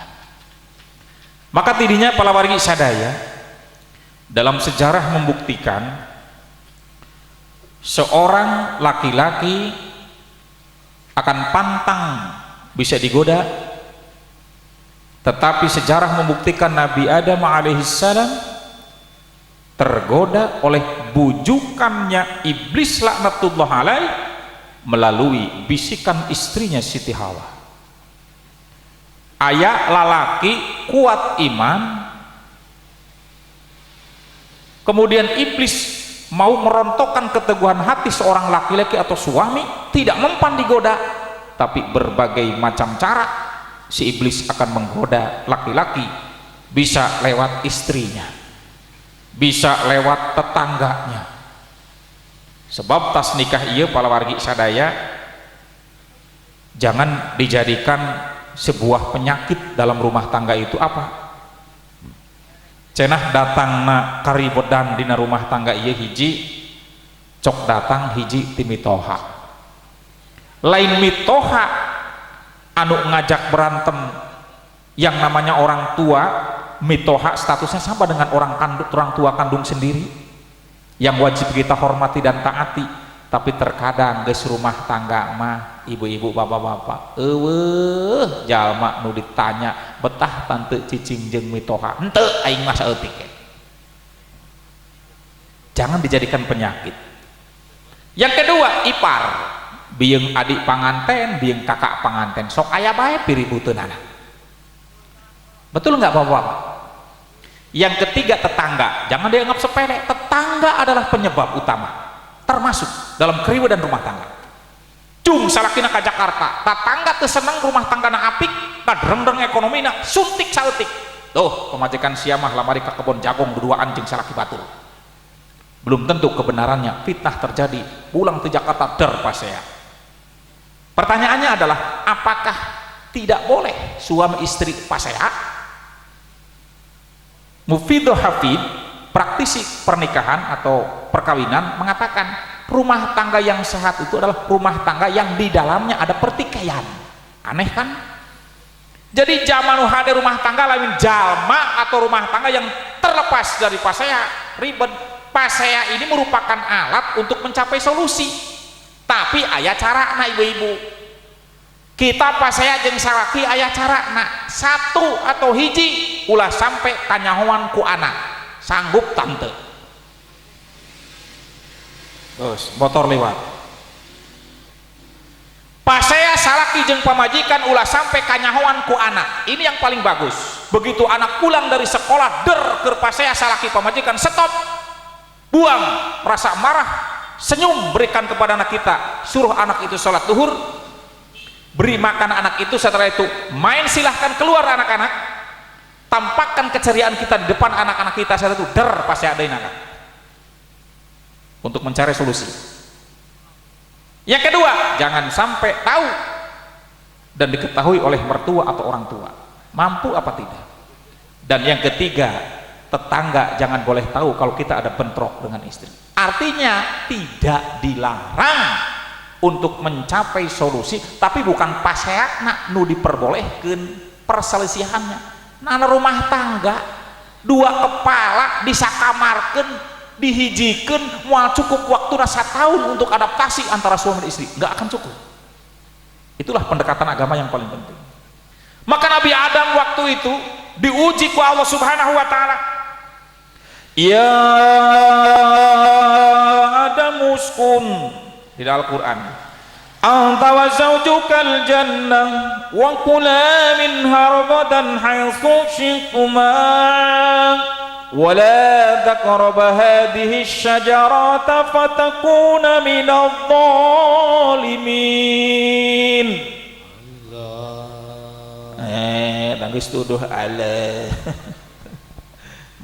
S1: Maka tidinya palawargi sadaya dalam sejarah membuktikan seorang laki-laki akan pantang bisa digoda, tetapi sejarah membuktikan Nabi Adam alaihissalam tergoda oleh bujukannya iblis laknatullah alaih melalui bisikan istrinya Siti Hawa. Aya lalaki kuat iman, kemudian iblis mau merontokkan keteguhan hati seorang laki-laki atau suami, tidak mempan digoda, tapi berbagai macam cara si iblis akan menggoda laki-laki, bisa lewat istrinya, bisa lewat tetangganya. Sebab tas nikah ieu palawargi sadaya jangan dijadikan sebuah penyakit dalam rumah tangga. Itu apa? Cenah datangna karibedan dina rumah tangga ieu hiji cok datang hiji ti mitoha. Lain mitoha anu ngajak berantem yang namanya orang tua, mitoha statusnya sama dengan orang tua kandung sendiri yang wajib kita hormati dan taati. Tapi terkadang geus rumah tangga mah ibu-ibu bapak-bapak eueuh jalma nu ditanya betah tante cicing jeung mitoha henteu aing mah saeutik. Jangan dijadikan penyakit. Yang kedua, ipar bieng adik panganten, bieng kakak panganten, sok aya bae piributeunana. Betul nggak bapak-bapak? Yang ketiga, tetangga. Jangan dianggap sepele. Tetangga adalah penyebab utama, termasuk dalam keriudan rumah tangga. Cung salakina ka Jakarta, tetangga teu seneng rumah tanggana apik, kadrengdreng ekonomina, suntik saeutik. Tuh, pemajikan siamah lamari ka kebon jagung duduaan jeung salaki batur. Belum tentu kebenarannya, fitnah terjadi. Pulang ke Jakarta der pasea. Pertanyaannya adalah, apakah tidak boleh suami istri pasea? Mufidul Hafid, praktisi pernikahan atau perkawinan, mengatakan rumah tangga yang sehat itu adalah rumah tangga yang di dalamnya ada pertikaian. Aneh kan? Jadi zaman hade rumah tangga lain jalma atau rumah tangga yang terlepas dari pasea, ribet. Pasea ini merupakan alat untuk mencapai solusi, tapi aya carana ibu-ibu. Kita pasea jeung salaki aya carana, satu atau hiji ulah sampai kanyahoan ku anak, sanggup tante. Terus motor lewat. Pasea salaki jeung pamajikan ulah sampai kanyahoan ku anak. Ini yang paling bagus. Begitu anak pulang dari sekolah, der keur pasea salaki pamajikan, stop. Buang rasa marah, senyum berikan kepada anak kita, suruh anak itu sholat duhur, beri makan anak itu, setelah itu main, silahkan keluar anak-anak, tampakkan keceriaan kita di depan anak-anak kita, setelah itu der pasti ada anak untuk mencari solusi. Yang kedua, jangan sampai tahu dan diketahui oleh mertua atau orang tua. mampu apa tidak. Dan yang ketiga, tetangga jangan boleh tahu kalau kita ada bentrok dengan istri. Artinya tidak dilarang untuk mencapai solusi, tapi bukan paseakna nu diperbolehkan perselisihannya. Nah, rumah tangga dua kepala disakamarkan, dihijikan, mau cukup waktu 1 tahun untuk adaptasi antara suami dan istri, nggak akan cukup. Itulah pendekatan agama yang paling penting. Maka Nabi Adam waktu itu diuji ku Allah Subhanahu wa taala. Ya Adam uskun di dalam Al-Qur'an. Anta wa zawjukal jannah wa kula minha ragadan haythu syi'tuma wa la taqrabu hadhihi asy-syajarata fatakuna minadh dhalimin. Nangis tuduh Allah.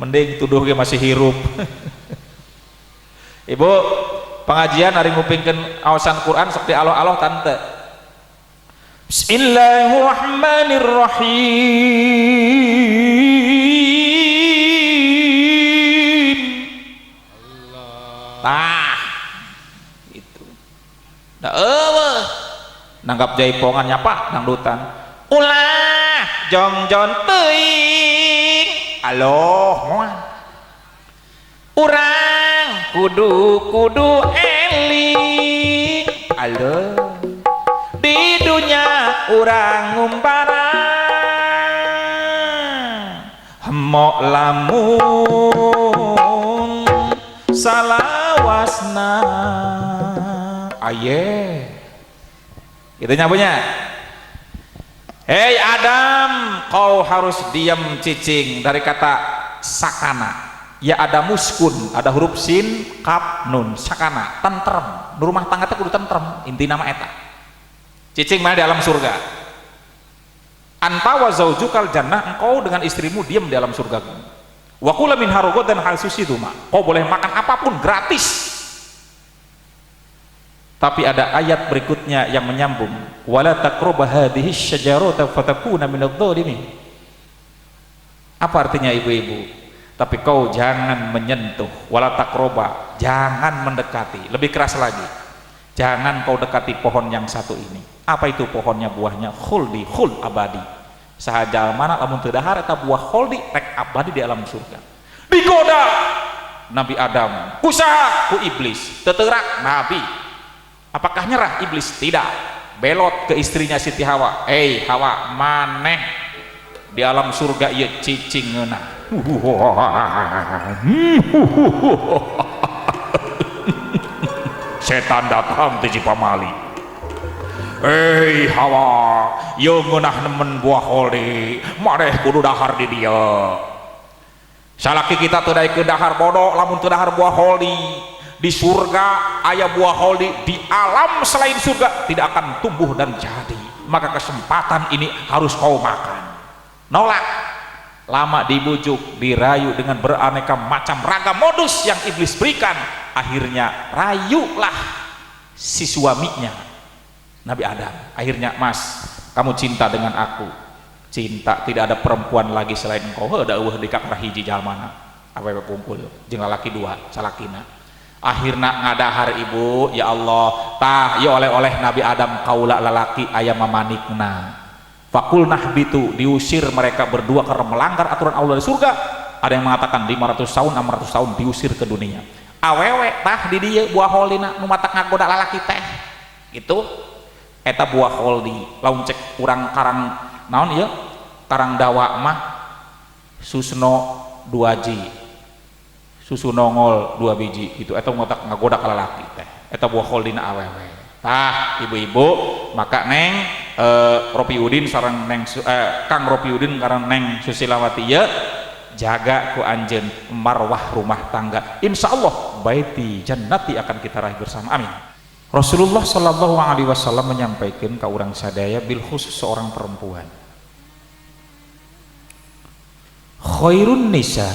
S1: Mending tuduh ge masih hirup. Ibu, pengajian hari ngupingkeun awasan Quran sok di aloh-aloh tante. Bismillahirrahmanirrahim. Tah. Itu. Da eueuh. Nanggap jaipongan nyapa dangdutan. Ulah jongjon teuing. Aloh moal. Urang kudu eling. Aloh. Di dunya urang ngumbarang. Hemok lamun salawasna. Aye. Itu nyapunya. Hei Adam, kau harus diam cicing, dari kata sakana. Ya ada muskun, ada huruf sin, kaf, nun, sakana, tentrem. Rumah tangga teh kudu tentrem, inti nama eta. Cicing mana di alam surga. Anta wa zaujukal jannah, engkau dengan istrimu diam di alam surga. Wa kula min harogot dan hal susiduma. Kau boleh makan apapun gratis. Tapi ada ayat berikutnya yang menyambung, wala taqrabu hadhihi asy-syajarata fatakuna minadh dhalimin. Apa artinya ibu-ibu? Tapi kau jangan menyentuh, wala taqraba, jangan mendekati. Lebih keras lagi, jangan kau dekati pohon yang satu ini. Apa itu pohonnya? Buahnya khuldi, khuld abadi. Sahaja mana lamun teu dahar eta buah khuldi rek abadi di alam surga. Digoda Nabi Adam, kusaha ku iblis, teterak Nabi. Apakah nyerah iblis? Tidak. Belot ke istrinya Siti Hawa. Hawa, maneh di alam surga ieu cicing ngeunah. Setan datang ti Cipamali. Hawa, ieu ngeunah nemen buah holi, maneh kudu dahar di dieu. Salaki kita teu daekeun dahar bodoh lamun teu dahar buah holi. Di surga ayah buah holi, di alam selain surga tidak akan tumbuh dan jadi. Maka kesempatan ini harus kau makan. Nolak, lama dibujuk, dirayu dengan beraneka macam ragam modus yang iblis berikan. Akhirnya rayulah si suaminya Nabi Adam. Akhirnya, mas, kamu cinta dengan aku. Cinta, tidak ada perempuan lagi selain engkau. Ada eueuh di kakara hiji jalmana awewe kumpul jeung lalaki dua salakina. Akhirnya ngadahar ibu, ya Allah, tah ya oleh-oleh Nabi Adam kaula lalaki aya mamanikna. Fakul nahbitu, diusir mereka berdua karena melanggar aturan Allah di surga. Ada yang mengatakan 500 tahun 600 tahun diusir ke dunia. Awewe tah di dieu buah holina nu matak ngagoda lalaki teh. Gitu. Eta buah holdi, lamun cek urang karang naon ieu? Karang dawa mah susno 2 ji. Susu nongol 2 biji itu eta ngotak ngagoda ka lalaki teh eta buah holdina awewe. Tah ibu-ibu, maka neng Ropi Udin sareng neng Kang Ropi Udin sareng neng Susilawati ya jaga ku anjeun marwah rumah tangga. Insyaallah baiti jannati akan kita raih bersama. Amin. Rasulullah sallallahu alaihi wasallam menyampaikan ka urang sadaya bil khusus seorang perempuan. Khairun nisa,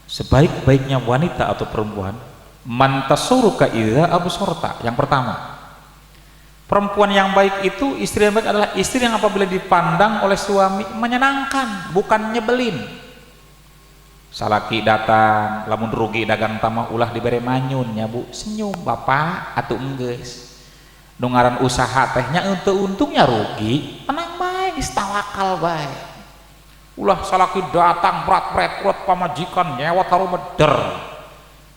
S1: sebaik-baiknya wanita atau perempuan, mantasuruka idza absorta. Yang pertama, Perempuan yang baik itu, istri yang baik adalah istri yang apabila dipandang oleh suami menyenangkan, bukan nyebelin. Salaki datang, lamun rugi dagang tamah ulah diberi manyunnya bu, senyum bapak atau enggeus. Nungaran usaha tehnya untuk untungnya rugi, menang baik, istawakal baik. Ulah salaki datang berat pamajikan nyewat harum meder.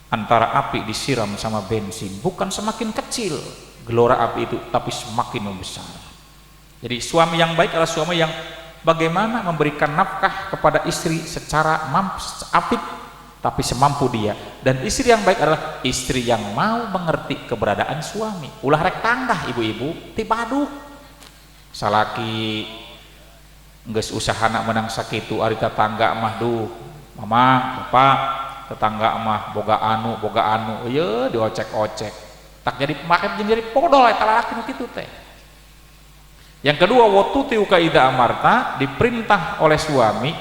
S1: Antara api disiram sama bensin, bukan semakin kecil gelora api itu, tapi semakin membesar. Jadi suami yang baik adalah suami yang bagaimana memberikan nafkah kepada istri secara apik, tapi semampu dia. Dan istri yang baik adalah istri yang mau mengerti keberadaan suami. Ulah rek tanggah ibu-ibu tibaduk salaki geus usahana menang sakitu ari tetangga mah duh mama bapak tetangga mah boga anu ieu diocek-ocek tak jadi pemakai jadi podol eta lalaki nu kitu teh. Yang kedua, watuti ukaida amarta, diperintah oleh suami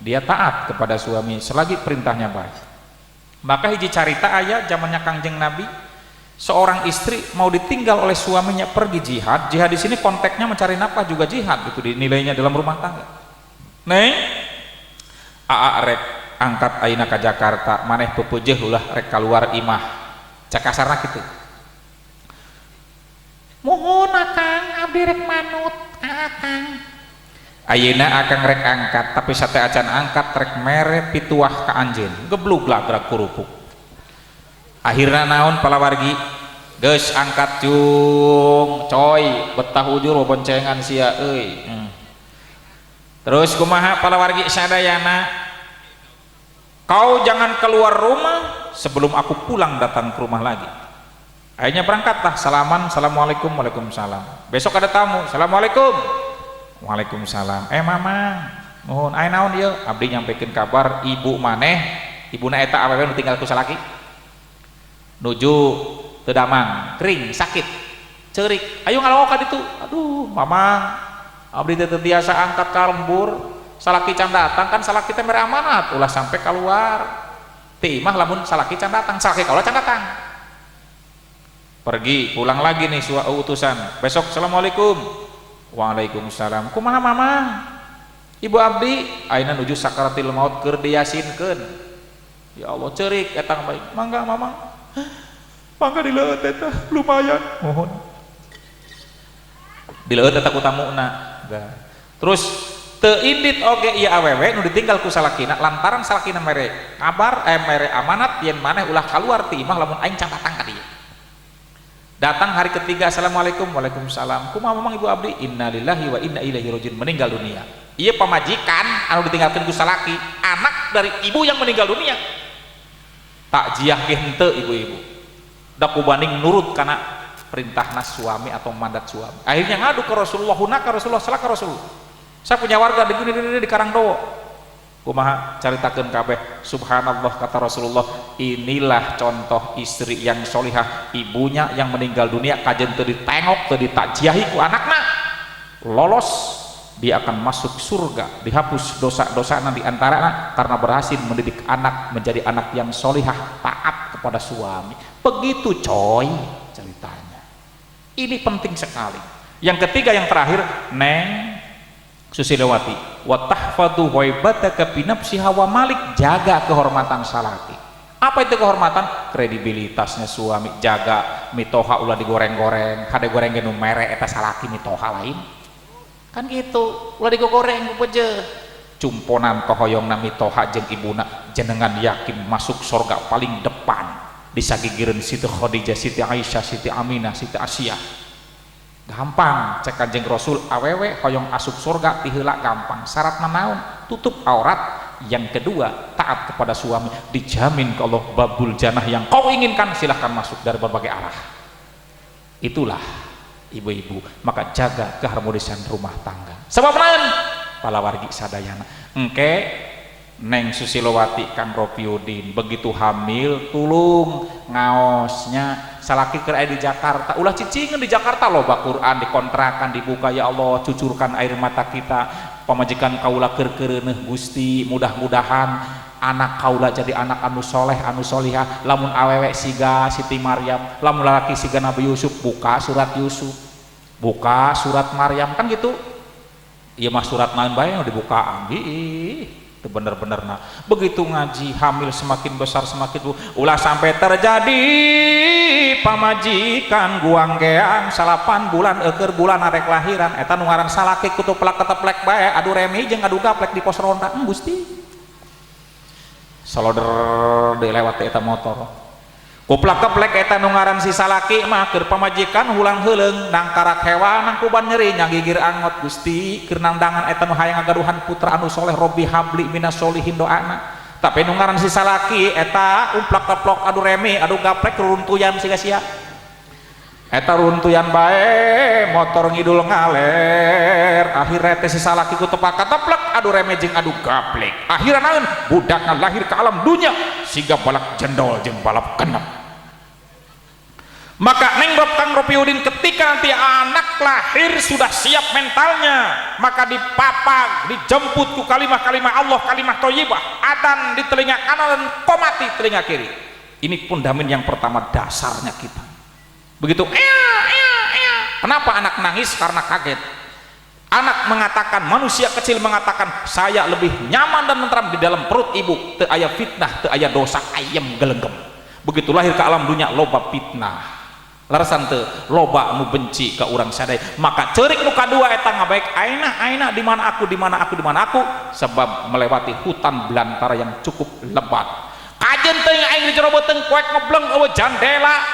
S1: dia taat kepada suami selagi perintahnya baik. Maka hiji carita aya zamannya Kangjeng Nabi, seorang istri mau ditinggal oleh suaminya pergi jihad. Jihad di sini konteksnya mencari nafkah juga jihad, itu dinilainya dalam rumah tangga. Neng aa rek angkat ayeuna ka Jakarta, maneh peupeujeuh ulah rek keluar imah, cak kasarna kitu. Mohon akang abdi rek manut akang. Ayeuna akang rek angkat, tapi sate acan angkat rek mere pituah ka anjeun, geblug lagrak kurupuk. Akhirna naon palawargi, geus angkat cung coy betah ujur boncengan sia euy. Terus kumaha palawargi sadayana, kau jangan keluar rumah sebelum aku pulang datang ke rumah lagi. Akhirnya berangkatlah, salaman, assalamualaikum, waalaikumsalam. Besok ada tamu, assalamualaikum, waalaikumsalam. Mama, mohon, ayo naon dia, abdi nyampaikan kabar ibu maneh, ibuna eta awewe nu tinggal ku salaki, nuju teu damang, kering, sakit, ceurik, ayo ngaloka ditu, aduh, mama, abdi teu biasa angkat ka lembur, salaki can datang kan salaki teh mere amanat, ulah sampai keluar, ti imah lamun salaki can datang, salaki kaula can datang. Pergi pulang lagi nih utusan, besok assalamualaikum, waalaikumsalam. Kumaha mama, ibu abdi ayeuna nuju sakaratil maut keur diyasinkeun. Ya Allah ceurik eta baik, mangga mama, mangga dileueut eta lumayan, mohon dileueut eta ku tamuna. Terus teu indit oge ieu awewe nu ditinggal ku salakina lantaran salakina mere kabar mere amanat yen maneh ulah kaluar ti imah lamun aing can datang ka dieu. Datang hari ketiga, assalamualaikum, waalaikumsalam. Kumaha mamang ibu abdi, innalillahi wa inna ilaihi rajiun, meninggal dunia. Iya pamajikan anu ditinggalkeun ku salaki, anak dari ibu yang meninggal dunia. Takjiah ge henteu ibu-ibu. Da kubanding nurut kana perintahna suami atau mandat suami. Akhirnya ngadu ke Rasulullah, hunaka Rasulullah, salaka Rasul. Saya punya warga di Karangdowo. Kumaha caritakeun kabeh, subhanallah kata Rasulullah, inilah contoh istri yang solihah, ibunya yang meninggal dunia kajen teu ditengok teu ditakjiahi ku anakna, lolos dia akan masuk surga, dihapus dosa-dosana di antaranya karena berhasil mendidik anak menjadi anak yang solihah, taat kepada suami. Begitu coy ceritanya. Ini penting sekali. Yang ketiga yang terakhir, Neng Susilowati, wa tahfadhu waibataka bi nafsiha wa malik, jaga kehormatan salaki. Apa itu kehormatan? Kredibilitasnya suami, jaga mitoha ulah digoreng-goreng, hade goreng nu mere eta salaki mitoha lain. Kan gitu, ulah digoreng ku peujeuh. Cumponan tohoyongna mitoha jeung ibuna jenengan yakin masuk surga paling depan. Disagigireun Siti Khadijah, Siti Aisyah, Siti Aminah, Siti Asyah. Gampang cek Kanjeng Rasul, awewe hoyong asup surga tiheula gampang. Syaratna naon? Tutup aurat. Yang kedua, taat kepada suami, dijamin ke Allah babul jannah yang kau inginkan silahkan masuk dari berbagai arah. Itulah ibu-ibu, maka jaga keharmonisan rumah tangga. Sebab naon? Palawargi sadayana engke Neng Susilowati, Kang Ropiudin begitu hamil tulung ngaosnya salaki keur aya di Jakarta, ulah cicingeun di Jakarta loba Quran dikontrakan dibuka, ya Allah cucurkan air mata kita, pamajikan kaula keur-keureuneuh Gusti, mudah-mudahan anak kaula jadi anak anu soleh anu solihah. Lamun awewe siga Siti Maryam, lamun lalaki siga Nabi Yusuf buka surat Yusuf. buka surat Maryam kan gitu. Iya mah surat naon bae dibukaan. Itu bener-bener nah. Begitu ngaji hamil semakin besar semakin ulah sampai terjadi pamajikan guang geang 8 bulan eker bulan arek lahiran eta nu ngaran salaki kutu pelak keteplek bae adu remi jeung adu gaplek di pos ronda Gusti. Saloder dilewat eta motor. Kuplak keplek eta nu ngaran si salaki mah keur pamajikan hulang heuleung nang karak hewan nang kuban nyeri nyagigir angot Gusti keur nandangan eta nu hayang ngagaduhan putra anu soleh Robbi habli minas solihin doana. Tapi nu ngaran si salaki eta umplak keplok adu remi adu gaplek runtuyan sia-sia. Eta runtuyan bae motor ngidul ngaler akhirnya teh si salaki ku tepak keteplek adu remi jeung adu gaplek. Akhirna naon budakna lahir ke alam dunya siga balak jendol jeung balap kenep. Maka Neng Kang Ropiudin ketika nanti anak lahir sudah siap mentalnya, maka dipapag, dijemput ku kalimah-kalimah Allah, kalimah thayyibah, adzan di telinga kanan dan qomati telinga kiri. Ini fundament yang pertama dasarnya kita. Begitu kenapa anak nangis? Karena kaget. Anak mengatakan, manusia kecil mengatakan, saya lebih nyaman dan tentram di dalam perut ibu, teu aya fitnah, teu aya dosa, ayem gelenggem. Begitu lahir ke alam dunia loba fitnah. Larasan teu loba anu benci ka urang sadaya, maka ceurik nu kadua eta ngabaek aina di mana aku sebab melewati hutan belantara yang cukup lebat. Kajen teuing aing di jero beuteung kuek ngebleng eueuh jandela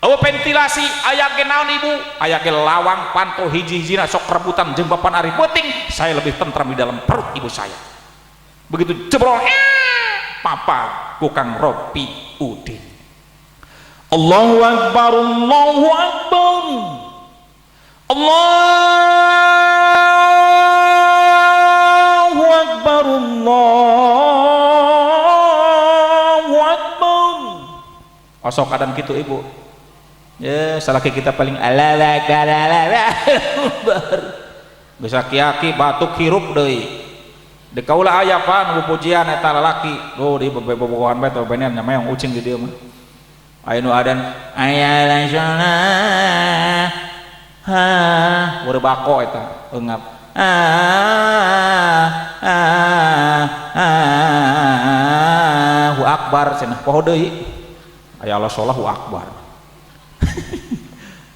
S1: eueuh ventilasi aya ge naon ibu aya ge lawang panto hiji-hijina sok rebutan jeung bapan ari beuting saya lebih tentram di dalam perut ibu saya. Begitu jebrol papa ku Kang Ropiudin. Allahu Akbar, Allahu Akbar, Allahu Akbar, Allahu Akbar. Osok kadang gitu ibu. Ya, salaki kita paling Allahu Akbar. Geus aki-aki batuk hirup deui. Di kaula aya pan pujian eta lalaki. Oh, di bobogohan bae teh beneran yang ucing di dieu mah. Ayo adan ayalah sholat udah bako eta engap Allahu Akbar cenah poho deui aya Allah Allahu Akbar.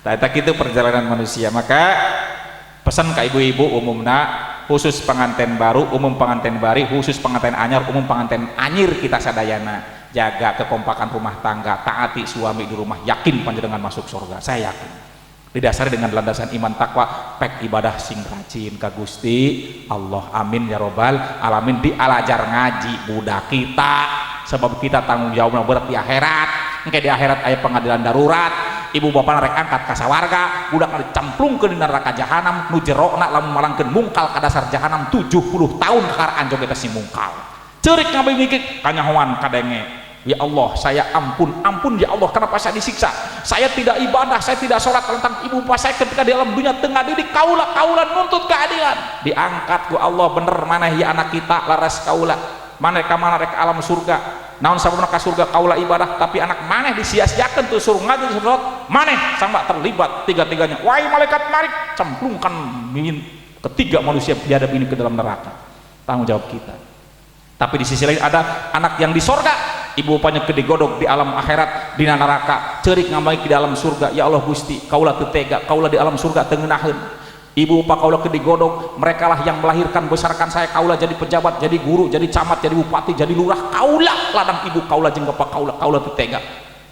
S1: Eta kitu perjalanan manusia. Maka pesan ka ibu-ibu umumna khusus pengantin baru, umum pengantin bari, khusus pengantin anyar, umum pengantin anyir kita sadayana. Jaga kekompakan rumah tangga, taati suami di rumah, yakin panjenengan masuk surga. Saya yakin. Didasari dengan landasan iman takwa, pek ibadah sing rajin ka Gusti Allah. Amin ya robbal alamin. Dialajar ngaji budak kita, sebab kita tanggung jawabna berat di akhirat. Engke di akhirat aya pengadilan darurat. Ibu bapak rek angkat ka sawarga, budak dicemplungkeun di neraka jahanam, nu jerona lamun malangkeun mungkal ka dasar jahanam 70 tahun karaan joget si mungkal. Ceurik ngabingikik kanyahoan kadenge. Ya Allah, saya ampun ya Allah, kenapa saya disiksa? Saya tidak ibadah, saya tidak sholat tentang ibu bapak saya ketika di alam dunia tengah didik kaula nuntut keadilan. Diangkat ku Allah, bener mana ya anak kita laras kaula. Mana ka mana rek alam surga. Naon sababna ka surga kaula ibadah, tapi anak maneh disia-siakeun tuh suruh ngaji sholat. Maneh sama terlibat tiga-tiganya. Wahai malaikat marik, cemplungkan ketiga manusia biadab ini ke dalam neraka. Tanggung jawab kita. Tapi di sisi lain ada anak yang di sorga, ibu bapaknya kedigodok di alam akhirat di neraka, cerik ngamaik di dalam surga. Ya Allah Gusti, kaulah teu tega, kaulah di alam surga teu ngeunaheun. Ibu bapak kaulah kedigodok, mereka lah yang melahirkan besarkan saya, kaulah jadi pejabat, jadi guru, jadi camat, jadi bupati, jadi lurah, kaulah ladang ibu kaulah jeung bapak kaulah teu tega.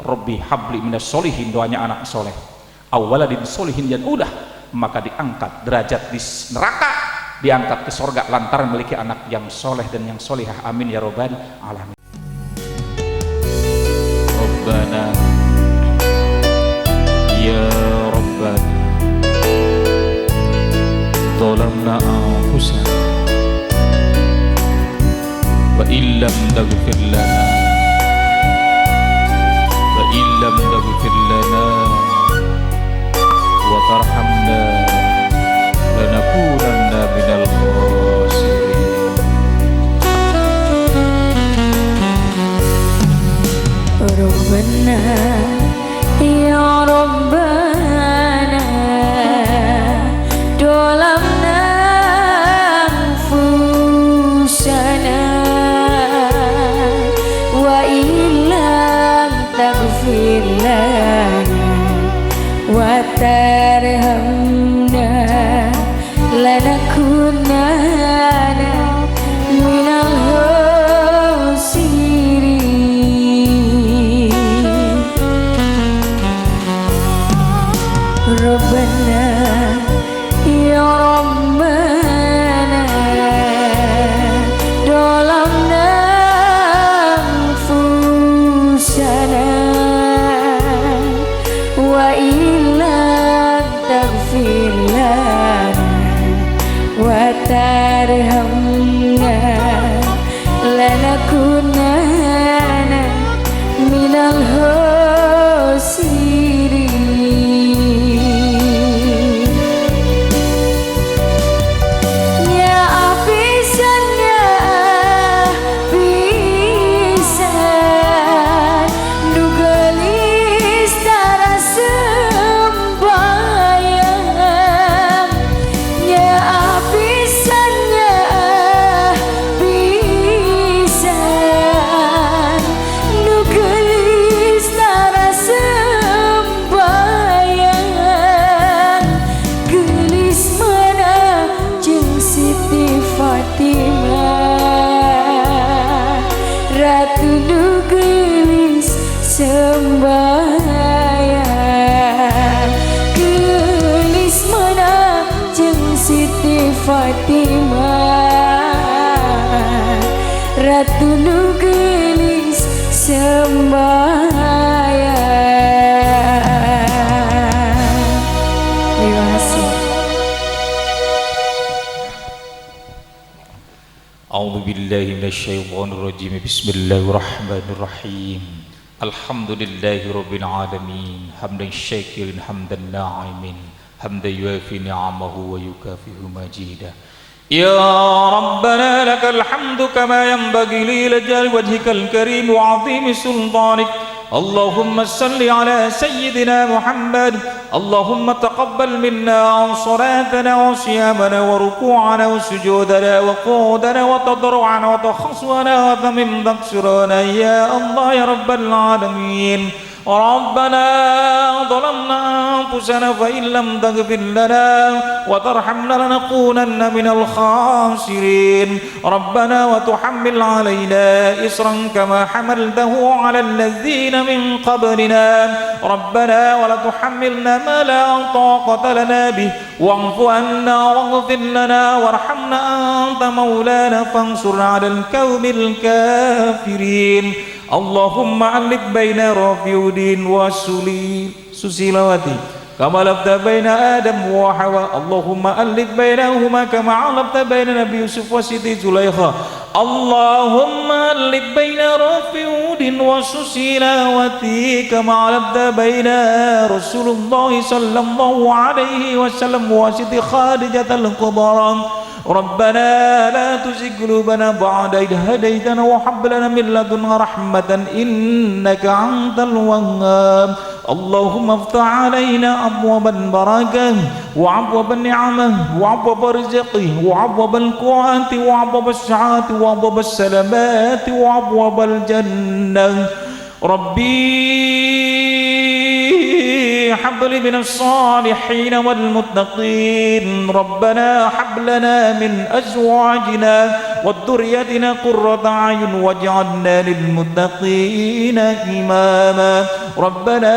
S1: Robbi habli minas solihin, doanya anak soleh. Awaladin solihin yang udah, maka diangkat derajat di neraka, diangkat ke sorga lantaran memiliki anak yang soleh dan yang solihah. Amin ya robbal alamin. Rabbana ya Rabbana zalamna anfusana wa illam taghfir lana wa tarhamna lanakunanna minal khasirin.
S4: Rabbana ya Rabbana Ratu Nugelis sembahyang gelis mana jeung Siti Fatimah. Ratu Nugelis sembahyang. Terima kasih.
S1: A'udzu billahi minasyaitonir rajim. Bismillahirrahmanirrahim. Alhamdulillahi rabbil alamin. Hamdan syakirin hamdan na'imin. Hamdan yuafi ni'amahu wa yukafi'u majidah. Ya Rabbana lakal hamdu kama yanbaghi li jalali wajhikal karim wa 'azimi sultanik. اللهم صل على سيدنا محمد. اللهم تقبل منا صلاتنا وصيامنا وركوعنا وسجودنا وقعودنا وتضرعنا وتخصنا وتمم تقصرنا يا الله يا رب العالمين. ربنا ظلمنا أنفسنا فإن لم تغفر لنا وترحمنا لنكونن من الخاسرين. ربنا وتحمل علينا إصرا كما حملته على الذين من قبلنا. ربنا ولا تحملنا ما لا طاقة لنا به واعف عنا واغفر لنا وارحمنا أنت مولانا فانصرنا على القوم الكافرين. اللهم ألف بين رافعين وسليلواتي كما ألفت بين آدم وحواء. اللهم ألف بينهما كما علفت بين نبي يوسف وسيدي زليخا. اللهم ألف بين رافعين وسليلواتي كما علفت بين رسول الله صلى الله عليه وسلم وسيدي خادجة الكبرى. ربنا لا تزغ قلوبنا بعد إذ هديتنا وهب لنا من لدنك رحمة إنك أنت الوهاب. اللهم افتح علينا أبواب البركة وأبواب النعمة وأبواب الرزق وأبواب القوات وأبواب السعادة وأبواب السلامات وأبواب الجنة. ربي هب لي من الصالحين والمتقين. ربنا هب لنا من أزواجنا وذريتنا قرة أعين واجعلنا للمتقين إماما. ربنا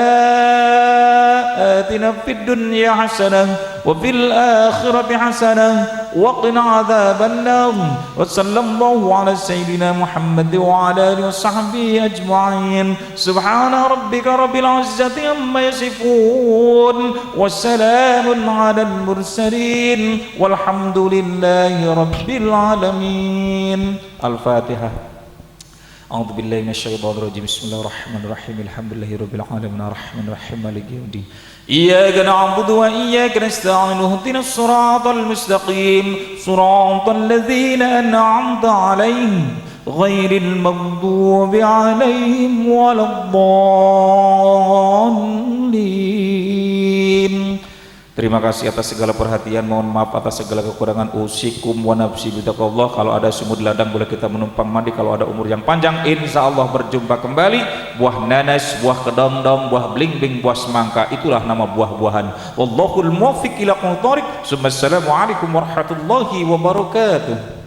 S1: آتنا في الدنيا حسنة وفي الآخرة حسنة وقنا عذاب النار. وصلى الله على سيدنا محمد وعلى آله وصحبه أجمعين. سبحان ربك رب العزة عما يصفون وسلام على المرسلين والحمد لله رب العالمين. الفاتحة. أعوذ بالله من الشيطان الرجيم. بسم الله الرحمن الرحيم. الحمد لله رب العالمين الرحمن الرحيم مالك يوم الدين. إياك نعبد وإياك نستعين اهدنا الصراط المستقيم صراط الذين أنعمت عليهم غير المغضوب عليهم ولا الضالين. Terima kasih atas segala perhatian, mohon maaf atas segala kekurangan. Usikum wa nafsi bitaqwallah. Kalau ada sumur ladang boleh kita menumpang mandi. Kalau ada umur yang panjang insya Allah berjumpa kembali. Buah nanas, buah kedondong, buah bling-bling, buah semangka, itulah nama buah-buahan. Wallahul muwaffiq ila aqwamit thoriq. Assalamualaikum warahmatullahi wabarakatuh.